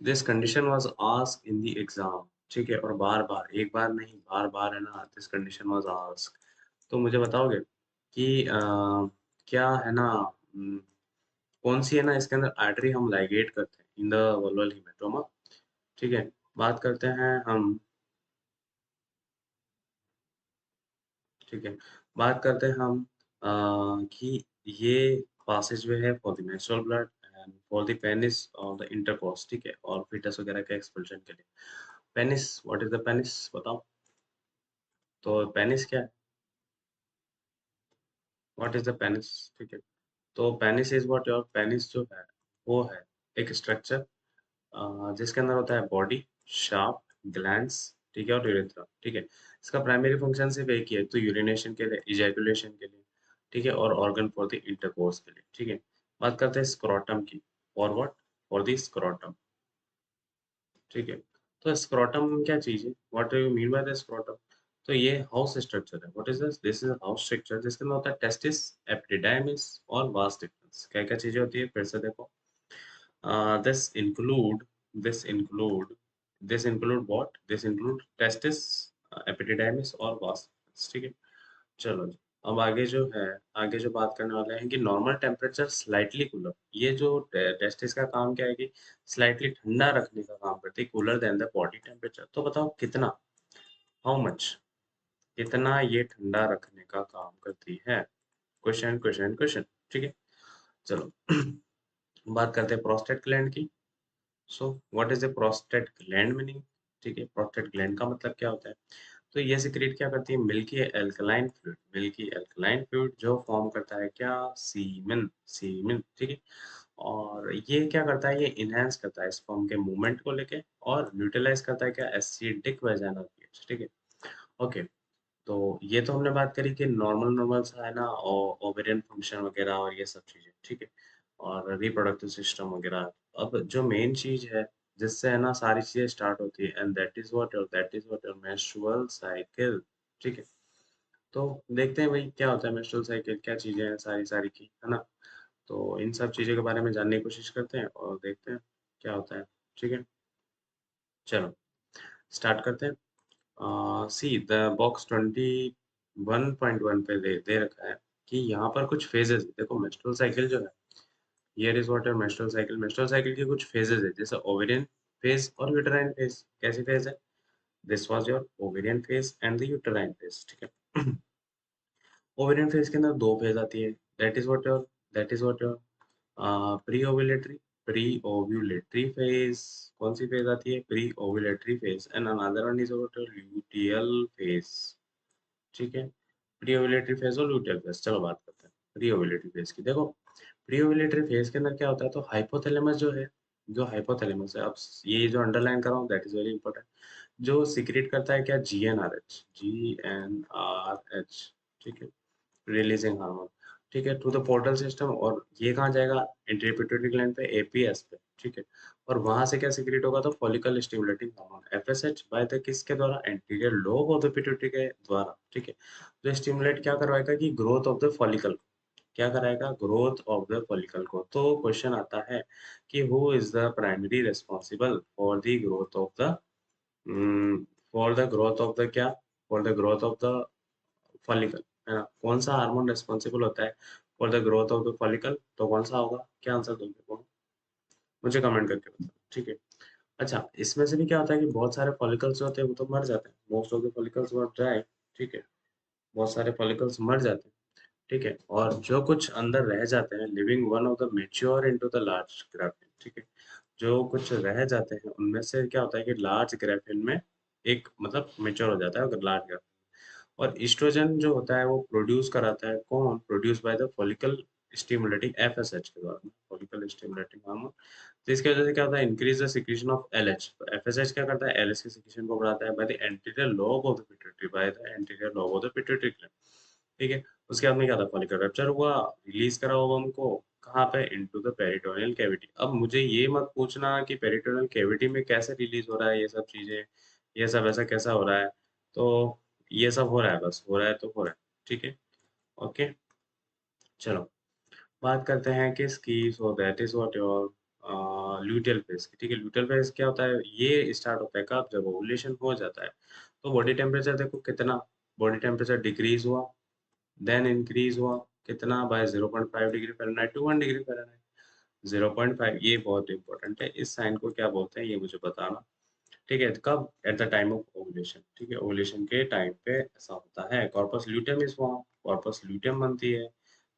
S1: This condition was ask in the exam, ठीक है। और बार बार, एक बार नहीं बार बार है ना, दिस कंडीशन वाज आस्क। तो मुझे बताओगे कि क्या है ना, कौन सी है ना इसके अंदर आर्टरी हम लाइगेट करते हैं इन द वल्वल हेमेटोमा, ठीक है। बात करते हैं हम, ठीक है। बात करते हैं हम कि ये पासेज वे है for the menstrual blood and for the penis और द इंटरकोर्स, ठीक है। और फीटस वगैरह के एक्सपल्शन के लिए। Penis, what is the penis बताओ। तो पेनिस क्या है, व्हाट इज द पेनिस, ठीक है। तो penis is what, your penis जो है वो है एक स्ट्रक्चर जिसके अंदर होता है बॉडी, शाफ्ट, ग्लैंड्स, ठीक है, और यूरेथ्रा, ठीक है। इसका प्राइमरी फंक्शन सिर्फ एक ही है, तो यूरिनेशन के लिए, इजैकुलेशन के लिए, ठीक है। और ऑर्गन फॉर द इंटरकोर्स के लिए, ठीक है। बात करते हैं स्क्रोटम की, for what, for the scrotum, ठीक है। तो स्क्रोटम क्या चीज है, what do you mean by the scrotum. तो ये हाउस स्ट्रक्चर है, what is this is house structure जिसके अंदर होता है टेस्टिस, एपिडिडाइमिस और वास डिफरेंस। क्या क्या चीजें होती है फिर से देखो। This include, this include, this include what? This include testis, epididymis और vas, ठीक है। चलो जी, अब आगे जो है, आगे जो बात करने वाले हैं कि नॉर्मल टेम्परेचर स्लाइटली कूलर। ये जो टेस्टिस का काम क्या है कि स्लाइटली ठंडा रखने का काम करती है, cooler than the body temperature. तो बताओ कितना, हाउ मच, कितना ये ठंडा रखने का काम करती है। क्वेश्चन क्वेश्चन क्वेश्चन, ठीक है। चलो बात करते हैं प्रोस्टेट ग्लैंड की। So what is a prostate gland meaning, ठीक है। प्रोस्टेट ग्लैंड का मतलब क्या होता है, तो ये सिक्रेट क्या करती है, milky alkaline fluid, milky alkaline fluid जो फॉर्म करता है क्या, सीमेन, सीमेन, ठीक है। और ये क्या करता है, ये इनहेंस करता है स्पर्म के मूवमेंट को लेके, और न्यूट्रलाइज करता है क्या, एसिडिक वेजाइनल पीएच, ठीक है। ओके, तो ये तो हमने बात करी कि नॉर्मल नॉर्मल सा है ना, ओवेरियन फंक्शन वगैरह और ये सब चीजें, ठीक है। और रिप्रोडक्टिव सिस्टम वगैरह। अब जो मेन चीज है जिससे है ना सारी चीजें स्टार्ट होती है, and that is what your menstrual cycle, ठीक है। तो देखते हैं भाई क्या होता है मेंस्ट्रुअल साइकिल, क्या चीजें हैं सारी सारी की, है ना। तो इन सब चीजों के बारे में जानने की कोशिश करते हैं और देखते हैं क्या होता है, ठीक है। चलो स्टार्ट करते हैं। सी द बॉक्स 21.1 पे दे रखा है कि यहाँ पर कुछ फेजेस, देखो मेंस्ट्रुअल साइकिल जो है, here is what your menstrual cycle. Menstrual cycle के कुछ फेजेस है, जैसे ओवेरियन फेज और यूटेराइन फेज। कैसी फेज है, this was your ovarian phase and the uterine phase, ठीक है। ओवेरियन फेज के अंदर दो फेज आती है, that is what your pre ovulatory, pre ovulatory phase, कौन सी फेज आती है? Pre ovulatory phase, and another one is luteal phase. ठीक है, प्री ओव्यूलेटरी फेज और ल्यूटियल फेज। चलो बात करते हैं प्री ओव्यूलेटरी फेज की। देखो, प्री ओव्यूलेटरी फेज के अंदर क्या होता है, तो हाइपोथैलेमस जो है, जो हाइपोथैलेमस है, अब ये जो अंडरलाइन कर रहा हूँ दैट इज वेरी इंपॉर्टेंट, जो सीक्रेट करता है क्या? GnRH, GnRH. ठीक है, रिलीजिंग हार्मोन। ठीक है, टू द पोर्टल सिस्टम, और ये कहाँ जाएगा? एंटीरियर पिट्यूटरी ग्लैंड पे, एपीएस पे। ठीक है, और वहां से क्या सीक्रेट होगा? तो follicle stimulating hormone, FSH, by the किसके द्वारा? Anterior lobe of the pituitary के द्वारा। ठीक है, जो स्टिमुलेट क्या करवाएगा कि ग्रोथ ऑफ द फॉलिकल, क्या कराएगा? ग्रोथ ऑफ द फॉलिकल को। तो क्वेश्चन आता है कि who is the primary responsible for the growth of the, for the growth of the क्या? For the growth of the follicle, है ना? कौन सा हार्मोन रिस्पॉन्सिबल होता है for the growth of the follicle? तो कौन सा होगा? क्या आंसर दोगे? बोलो, मुझे कमेंट करके बताओ। ठीक है, अच्छा, इसमें से भी क्या होता है कि बहुत सारे फॉलिकल्स होते हैं वो तो मर जाते हैं, most of the follicles were dry. ठीक है, बहुत सारे फॉलिकल्स मर जाते हैं। ठीक है, और जो कुछ अंदर रह जाते हैं, living one of the mature into the large graphene. ठीक है, जो कुछ रह जाते हैं उनमें से क्या होता है कि लार्ज ग्राफिन में एक मतलब मेच्योर हो जाता है अगर लार्ज ग्राफिन। और ईस्ट्रोजन जो होता है वो प्रोड्यूस कराता है कौन? Produce by the follicle stimulating FSH के द्वारा, फॉलिकल स्टिमुलेटिंग हार्मोन। तो इसकी वजह से क्या होता है? Increase the secretion of LH. तो एफएसएच क्या करता है? एलएच के सिक्रीशन को बढ़ाता है by the anterior lobe of the pituitary, by the anterior lobe of the pituitary gland. ठीक है, उसके बाद में क्या था? फॉलिकल रप्चर हुआ, रिलीज करा होगा हमको कहाँ पे? Into the peritoneal cavity. अब मुझे ये मत पूछना कि पेरिटोनियल कैविटी में कैसे रिलीज हो रहा है ये सब चीजें, ये सब ऐसा कैसा हो रहा है। तो ये सब हो रहा है, बस हो रहा है तो हो रहा है। ठीक है, ओके, चलो बात करते हैं किसकी। So that is what your luteal phase की। ठीक है, ल्यूटियल फेज क्या होता है? ये स्टार्ट होता है कब? जब ओवुलेशन हो जाता है। तो बॉडी टेम्परेचर देखो कितना, बॉडी टेम्परेचर डिक्रीज हुआ, देन इंक्रीज हुआ कितना? By 0.5 degree Fahrenheit to 1 degree Fahrenheit. 0.5 ये बहुत इंपॉर्टेंट है, इस साइन को क्या बोलते हैं ये मुझे बताना। ठीक है, कब? At the time of ovulation. ठीक है, ओवुलेशन के टाइम पे ऐसा होता है। कॉर्पस ल्यूटेम इज फॉर्म, कॉर्पस ल्यूटेम बनती है।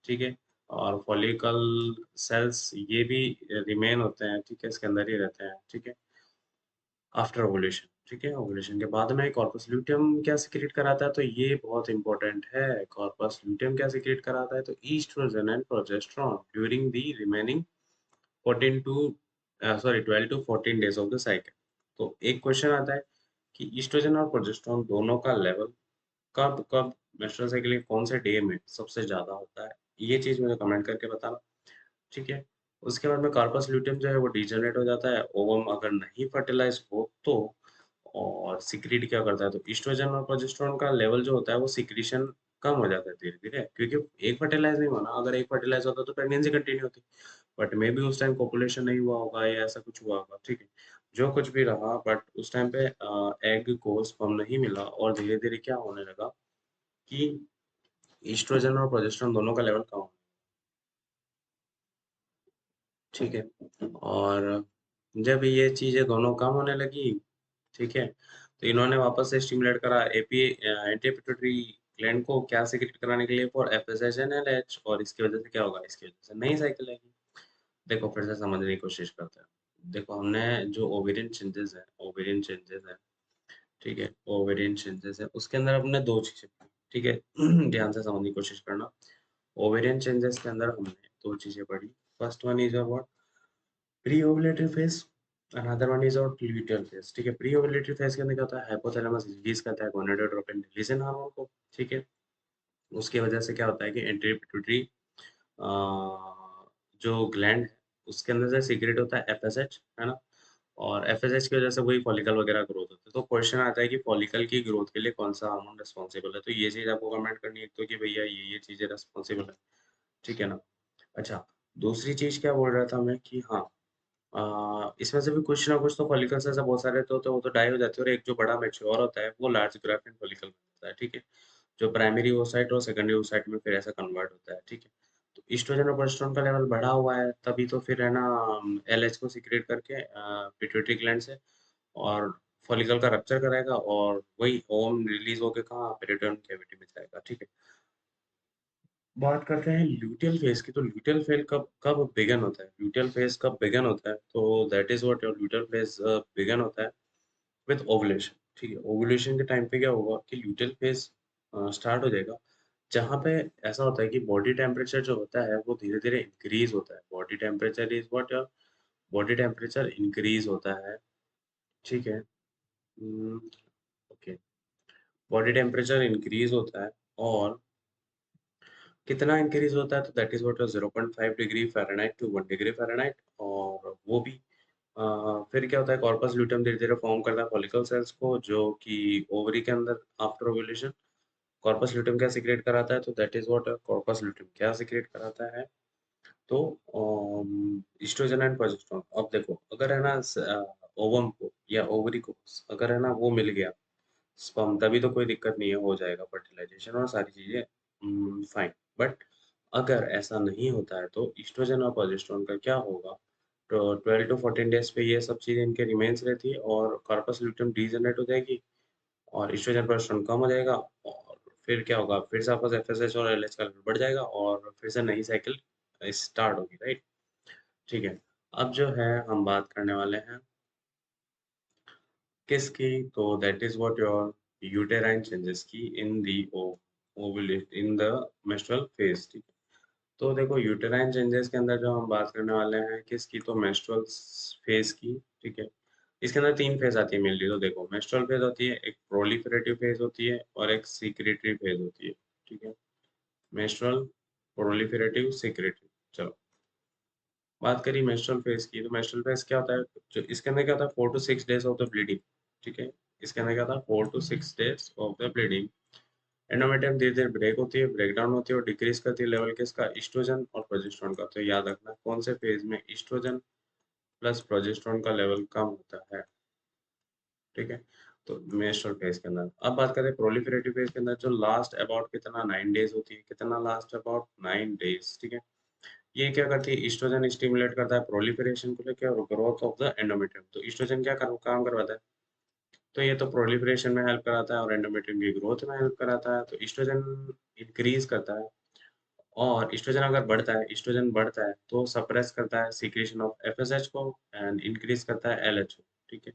S1: ठीक है, और फॉलिकल सेल्स ये भी रिमेन होते हैं। ठीक है, इसके अंदर ही रहते हैं। ठीक है, आफ्टर ओवुलेशन। ठीक है, ओवुलेशन के बाद में कॉर्पस ल्यूटियम क्या सिक्रेट कराता है? तो ये बहुत इंपॉर्टेंट है। कॉर्पस ल्यूटियम क्या सिक्रेट कराता है? तो estrogen and progesterone during the remaining 14 to sorry 12 to 14 days of the cycle. तो एक क्वेश्चन आता है कि ईस्ट्रोजन और प्रोजेस्टेरोन दोनों का लेवल कब कब मेंस्ट्रुअल साइकिल के कौन से डे में सबसे ज्यादा होता है? ये चीज मुझे कमेंट करके बताना। ठीक है, उसके बाद में कार्पस ल्यूटियम जो है वो डिजेनरेट हो जाता है, ओवम अगर नहीं फर्टिलाइज हो तो। और सिक्रीट क्या करता है? तो ईस्ट्रोजन और प्रोजेस्टेरोन का लेवल जो होता है वो सिक्रीशन कम हो जाता है धीरे धीरे, क्योंकि एक फर्टिलाइज नहीं होना। अगर एक फर्टिलाइज होता तो प्रेगनेंसी कंटिन्यू होती, बट मे बी उस टाइम पॉपुलेशन नहीं हुआ होगा या ऐसा कुछ हुआ होगा। ठीक है, जो कुछ भी रहा, बट उस टाइम पे एग को स्पर्म नहीं मिला और धीरे धीरे क्या होने लगा कि ईस्ट्रोजन और प्रोजेस्टेरोन दोनों का लेवल कम। ठीक है, और जब ये चीजें दोनों कम होने लगी, ठीक है, तो इन्होंने वापस से स्टिमुलेट करा एपी एंटी पिट्यूटरी ग्लैंड को क्या सिक्रेट कराने के लिए? For FSH and LH. और इसकी वजह से क्या होगा? इसकी वजह से नई साइकिल आएगी। देखो फिर से समझने की कोशिश करते हैं। देखो हमने जो ओवेरियन चेंजेस है, ठीक है, ओवेरियन चेंजेस है, उसके अंदर हमने दो चीजें पढ़ी। ठीक है, ध्यान से समझने की कोशिश करना। ओवेरियन चेंजेस के अंदर हमने दो चीजें पढ़ी। First one is about pre ovulatory phase, another one is out luteal phase. ठीक है, प्री ओवुलेटरी फेज के अंदर क्या होता है? हाइपोथैलेमस रिलीज करता है गोनाडोट्रोपिन रिलीजिन हार्मोन को। ठीक है, उसकी वजह से क्या होता है कि एंटीरियर पिट्यूटरी जो ग्लैंड है उसके अंदर से सीक्रेट होता है एफएसएच, है ना? और एफएसएच की वजह से वही फॉलिकल वगैरह ग्रोथ होता है। तो क्वेश्चन आता है कि फॉलिकल की ग्रोथ के लिए कौन सा हार्मोन रिस्पॉन्सिबल है? तो ये चीज आपको कमेंट करनी है तो कि भैया ये चीजें रिस्पॉन्सिबल है। ठीक है ना? अच्छा, दूसरी चीज क्या बोल रहा था मैं कि हाँ, इसमें से भी कुछ ना कुछ तो फॉलिकल्स ऐसा बहुत सारे तो वो तो डाई हो जाते हैं, और एक जो बड़ा मैच्योर होता है वो लार्ज ग्राफिन फॉलिकल होता है। ठीक है, जो प्राइमरी oocyte और सेकेंडरी oocyte में फिर ऐसा कन्वर्ट होता है। ठीक है, तो ईस्ट्रोजन और प्रोजेस्टेरोन का लेवल बढ़ा हुआ है तभी तो फिर है ना एलएच को सिक्रेट करके पिट्यूटरी ग्लैंड से, और फॉलिकल का रप्चर कराएगा, और वही ओम रिलीज होके कहाँ? पेरिटोनियल कैविटी में जाएगा। ठीक है, बात करते हैं ल्यूटियल फेज की। तो ल्यूटियल फेज कब कब बिगन होता है, ल्यूटियल फेज कब बिगन होता है? तो that is what your luteal phase begin होता है विद ओवुलेशन। ठीक है, ओवुलेशन के टाइम पे क्या होगा कि ल्यूटियल फेज स्टार्ट हो जाएगा, जहाँ पे ऐसा होता है कि बॉडी टेम्परेचर जो होता है वो धीरे धीरे इंक्रीज होता है। Body temperature is what your body temperature increase होता है। ठीक है, ओके, बॉडी टेम्परेचर इंक्रीज होता है। और कितना इंक्रीज होता है? तो that is what 0.5 degree Fahrenheit to 1 degree Fahrenheit. और वो भी फिर क्या होता है, कॉर्पस ल्यूटियम धीरे धीरे फॉर्म करता है फॉलिकल सेल्स को, जो कि ओवरी के अंदर आफ्टर ओव्यूलेशन कॉर्पस ल्यूटियम क्या सिक्रेट कराता है? तो that is what corpus luteum क्या सिक्रेट कराता है? तो ईस्ट्रोजन एंड प्रोजेस्टेरोन। अब देखो, अगर है ना ओवम को या ओवरी को अगर है ना वो मिल गया स्पर्म, तभी तो कोई दिक्कत नहीं है, हो जाएगा फर्टिलाइजेशन और सारी चीजें फाइन। बट अगर ऐसा नहीं होता है तो ईस्ट्रोजन और प्रोजेस्टेरोन का क्या होगा? तो 12 to 14 डेज पे ये सब चीजें इनके रिमेन्स रहती है और कार्पस ल्यूटियम डीजनरेट हो जाएगी और ईस्ट्रोजन प्रोजेस्टेरोन कम हो जाएगा। और फिर क्या होगा, फिर से आपस एफएसएच और एलएच का लेवल बढ़ जाएगा और फिर से नई साइकिल स्टार्ट होगी, राइट? ठीक है, अब जो है हम बात करने वाले हैं किसकी? तो that is what your uterine changes की in the ovulate in the menstrual phase. ठीक है, तो देखो यूटेराइन चेंजेस के अंदर जो हम बात करने वाले हैं किसकी? तो मेंस्ट्रुअल फेज की। ठीक है, इसके अंदर तीन फेज आती है मेनली। तो देखो, मेंस्ट्रुअल फेज होती है, एक प्रोलिफरेटिव फेज होती है और एक सीक्रेटरी फेज होती है। ठीक है, मेंस्ट्रुअल, प्रोलिफरेटिव, सीक्रेटरी। चलो, बात करी मेंस्ट्रुअल फेज की। तो मेंस्ट्रुअल फेज क्या होता है? जो इसके अंदर क्या होता है, 4 to 6 days of the bleeding. ठीक है, इसके अंदर क्या था, 4 to 6 days of the bleeding. Endometrium धीरे धीरे ब्रेक होती है, ब्रेक डाउन होती है और डिक्रीज करती है लेवल किसका? ईस्ट्रोजन और प्रोजेस्टेरोन का। तो याद रखना कौन से फेज में ईस्ट्रोजन प्लस प्रोजेस्टेरोन का लेवल कम होता है। ठीक है, तो मेंस्ट्रुअल फेज के अंदर अब बात करें प्रोलिफरेटिव फेज के अंदर, जो लास्ट अबाउट कितना 9 डेज होती है। कितना लास्ट? About 9 days. ठीक है, ये क्या करती है, ईस्ट्रोजन स्टिमुलेट करता है प्रोलिफरेशन को लेकर और ग्रोथ ऑफ द एंडोमेट्रियम। तो ईस्ट्रोजन क्या काम करवाता है? तो ये तो प्रोलिफरेशन में हेल्प कराता है और एंडोमेट्रियम की ग्रोथ में हेल्प कराता है। तो ईस्ट्रोजन इंक्रीज करता है और ईस्ट्रोजन बढ़ता है तो सप्रेस करता है सीक्रेशन ऑफ एफएसएच को एंड इंक्रीज करता है एलएच को। ठीक है,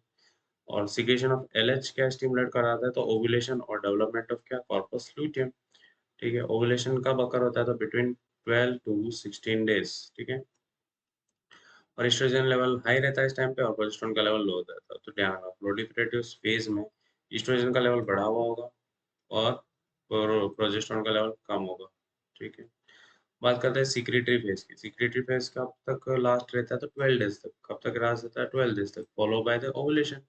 S1: और सीक्रेशन ऑफ एलएच क्या स्टिमुलेट कराता है? तो ओव्यूलेशन और डेवलपमेंट ऑफ क्या? Corpus luteum. ठीक है, ओव्यूलेशन कब अकर होता है? तो बिटवीन 12 to 16 डेज। ठीक है, और एस्ट्रोजन लेवल हाई रहता है इस टाइम पे और प्रोजेस्टेरोन का लेवल लो रहता है। तो ध्यान रखना, प्रोलिफरेटिव फेज में एस्ट्रोजन का लेवल बढ़ा हुआ होगा और प्रोजेस्टेरोन का लेवल कम होगा। ठीक है, बात करते हैं सीक्रेटरी फेज की। सीक्रेटरी फेज कब तक लास्ट रहता है? तो 12 डेज तक। कब तक लास्ट रहता है? 12 डेज तक, फॉलो बाय द ओवुलेशन।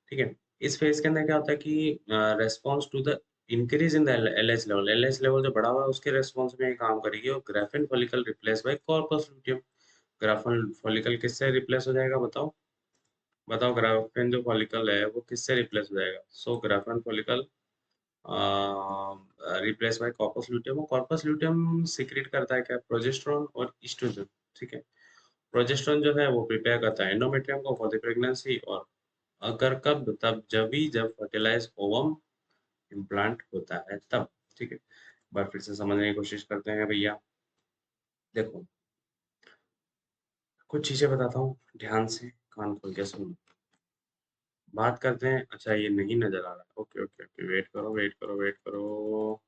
S1: ठीक है, इस फेज के अंदर क्या होता है कि response to the increase in the LH level, LH level जो बढ़ा हुआ है उसके रेस्पॉन्स में ये काम करेगी और Graafian follicle replace by corpus luteum. Graafian follicle किससे रिप्लेस हो जाएगा? बताओ बताओ, ग्राफेन जो फॉलिकल है वो किससे रिप्लेस हो जाएगा? So Graafian follicle replace by corpus luteum. और कॉर्पस लूटियम सीक्रेट करता है क्या? प्रोजेस्टेरोन और ईस्ट्रोजन। ठीक है, प्रोजेस्टेरोन जो है वो प्रिपेयर करता है एंडोमेट्रियम को फॉर द प्रेगनेंसी, और अगर कब? तब जब भी जब फर्टिलाइज ओवम इम्प्लांट होता है तब। ठीक है, एक बार फिर से समझने की कोशिश करते हैं भैया। देखो, कुछ चीजें बताता हूँ, ध्यान से कान खोल के सुनो। बात करते हैं, अच्छा ये नहीं नजर आ रहा, ओके ओके ओके, वेट करो वेट करो वेट करो।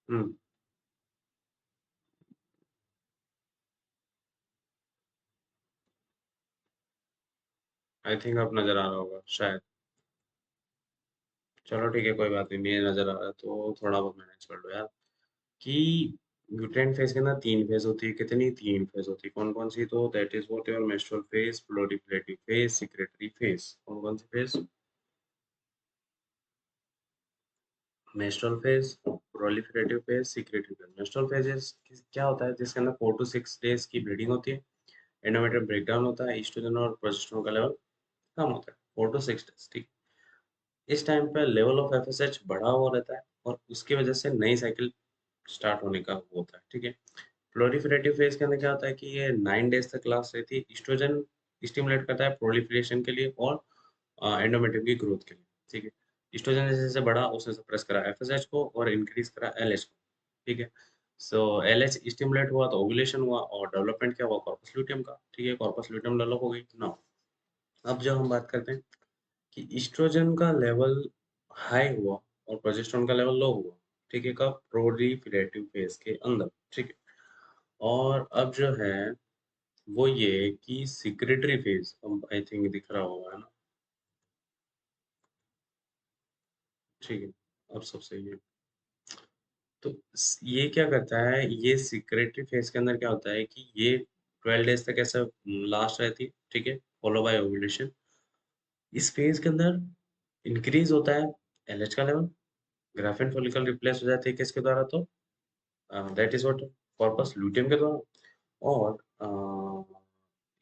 S1: हम्म, आई थिंक अब नजर आ रहा होगा शायद। चलो ठीक है, कोई बात नहीं, नहीं नजर आ रहा है तो थोड़ा बहुत मैनेज कर लो यार। कि न्यूट्रिएंट फेज के अंदर तीन फेज होती है। कितनी? तीन फेज होती है। कौन कौन सी? तो that is what your menstrual phase, proliferative phase, secretory phase. कौन कौन सी phase? Menstrual phase, proliferative phase, secretory phase. Menstrual phases क्या होता है? जिसके अंदर 4 to 6 डेज की ब्लीडिंग होती है, एंडोमेट्रियम ब्रेकडाउन होता है, ईस्ट्रोजन और प्रोजेस्टेरोन का लेवल कम होता है। 4 to 6 डेज। ठीक, इस टाइम पे लेवल ऑफ एफएसएच बढ़ा हुआ रहता है और उसकी वजह से नई साइकिल स्टार्ट होने का वो होता है। ठीक है, प्रोलिफरेटिव फेज के अंदर क्या होता है कि ये 9 डेज तक लास्ट रहती है। ईस्ट्रोजन स्टिमुलेट करता है प्रोलिफरेशन के लिए और एंडोमेट्रियम की ग्रोथ के लिए। ठीक है, ईस्ट्रोजन जैसे जैसे बढ़ा उसने सप्रेस करा एफएसएच को और इंक्रीज करा एलएच को। ठीक है, सो एलएच स्टिमुलेट हुआ तो ओव्यूलेशन हुआ और डेवलपमेंट क्या हुआ कॉर्पस ल्यूटियम का, ठीक है, कॉर्पस ल्यूटियम डेवलप हो गई ना। अब जब हम बात करते हैं कि ईस्ट्रोजन का लेवल हाई हुआ और प्रोजेस्टेरोन का लेवल लो हुआ, ठीक है, कब प्रोलिफेरेटिव फेज के अंदर, ठीक है। और अब जो है वो ये कि सिक्रेटरी फेज, अब आई थिंक दिख रहा होगा, है ना, ठीक है, अब सब सही है। तो ये क्या करता है, ये सिक्रेटरी फेज के अंदर क्या होता है कि ये 12 डेज तक ऐसा लास्ट रहती है, ठीक है, फॉलो बाय ओव्यूलेशन। इस फेज के अंदर इंक्रीज होता है एलएच का लेवल, ग्राफेन फॉलिकल रिप्लेस हो जाती है किसके द्वारा, तो that is what, corpus luteum के द्वारा। और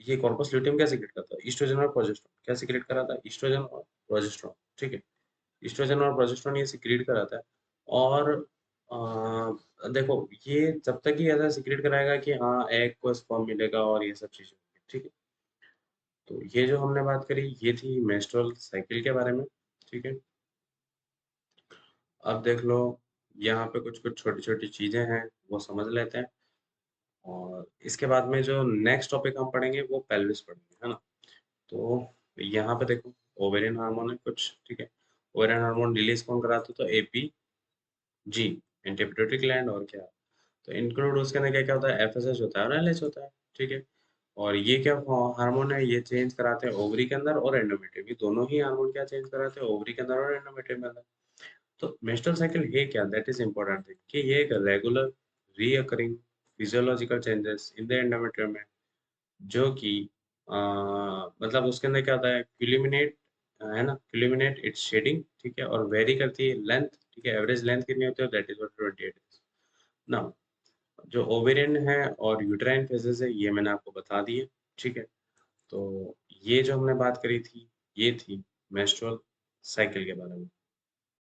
S1: ये कॉर्पस ल्यूटियम क्या सीक्रेट करता है, ईस्ट्रोजन और प्रोजेस्टेरोन क्या सीक्रेट कराता है, ईस्ट्रोजन और प्रोजेस्टेरोन, ठीक है, ईस्ट्रोजन और प्रोजेस्टेरोन ये सीक्रेट कराता है। और देखो ये जब तक ही ऐसा सीक्रेट कराएगा कि हाँ एग को स्पर्म मिलेगा और ये सब चीजें, ठीक है। तो ये जो हमने बात करी ये थी मेंस्ट्रुअल साइकिल के बारे में, ठीक है। अब देख लो यहाँ पे कुछ कुछ छोटी छोटी चीजें हैं वो समझ लेते हैं। और इसके बाद में जो नेक्स्ट टॉपिक हम पढ़ेंगे वो पेल्विस पढ़ेंगे, है ना। तो यहाँ पे देखो ओवेरियन हार्मोन है कुछ, ठीक है, ओवेरियन हार्मोन रिलीज कौन कराते, तो एपी जी, एंटी पिट्यूटरी ग्लैंड, और क्या, तो इंक्लूड उसके अंदर क्या क्या होता है, एफएसएच होता है और एलएच होता है, ठीक है। और ये क्या हार्मोन है, ये चेंज कराते हैं ओवरी के अंदर और एंडोमेट्रियम, ये दोनों ही हार्मोन क्या चेंज कराते हैं, ओवरी के अंदर और एंडोमेट्रियम के अंदर। तो मेंस्ट्रुअल साइकिल है क्या, दैट इज इंपॉर्टेंट थिंग कि ये एक regular recurring physiological changes in the endometrium है, जो कि मतलब उसके अंदर क्या होता है, क्यूलिमिनेट, है ना, क्यूलिमिनेट इट्स शेडिंग, ठीक है, और वेरी करती है लेंथ, ठीक है, एवरेज लेंथ कितनी होती है, दैट इज 28 नाउ। जो ओवेरियन है और यूट्राइन फेजेस है ये मैंने आपको बता दिए, ठीक है। तो ये जो हमने बात करी थी ये थी मेंस्ट्रुअल साइकिल के बारे में।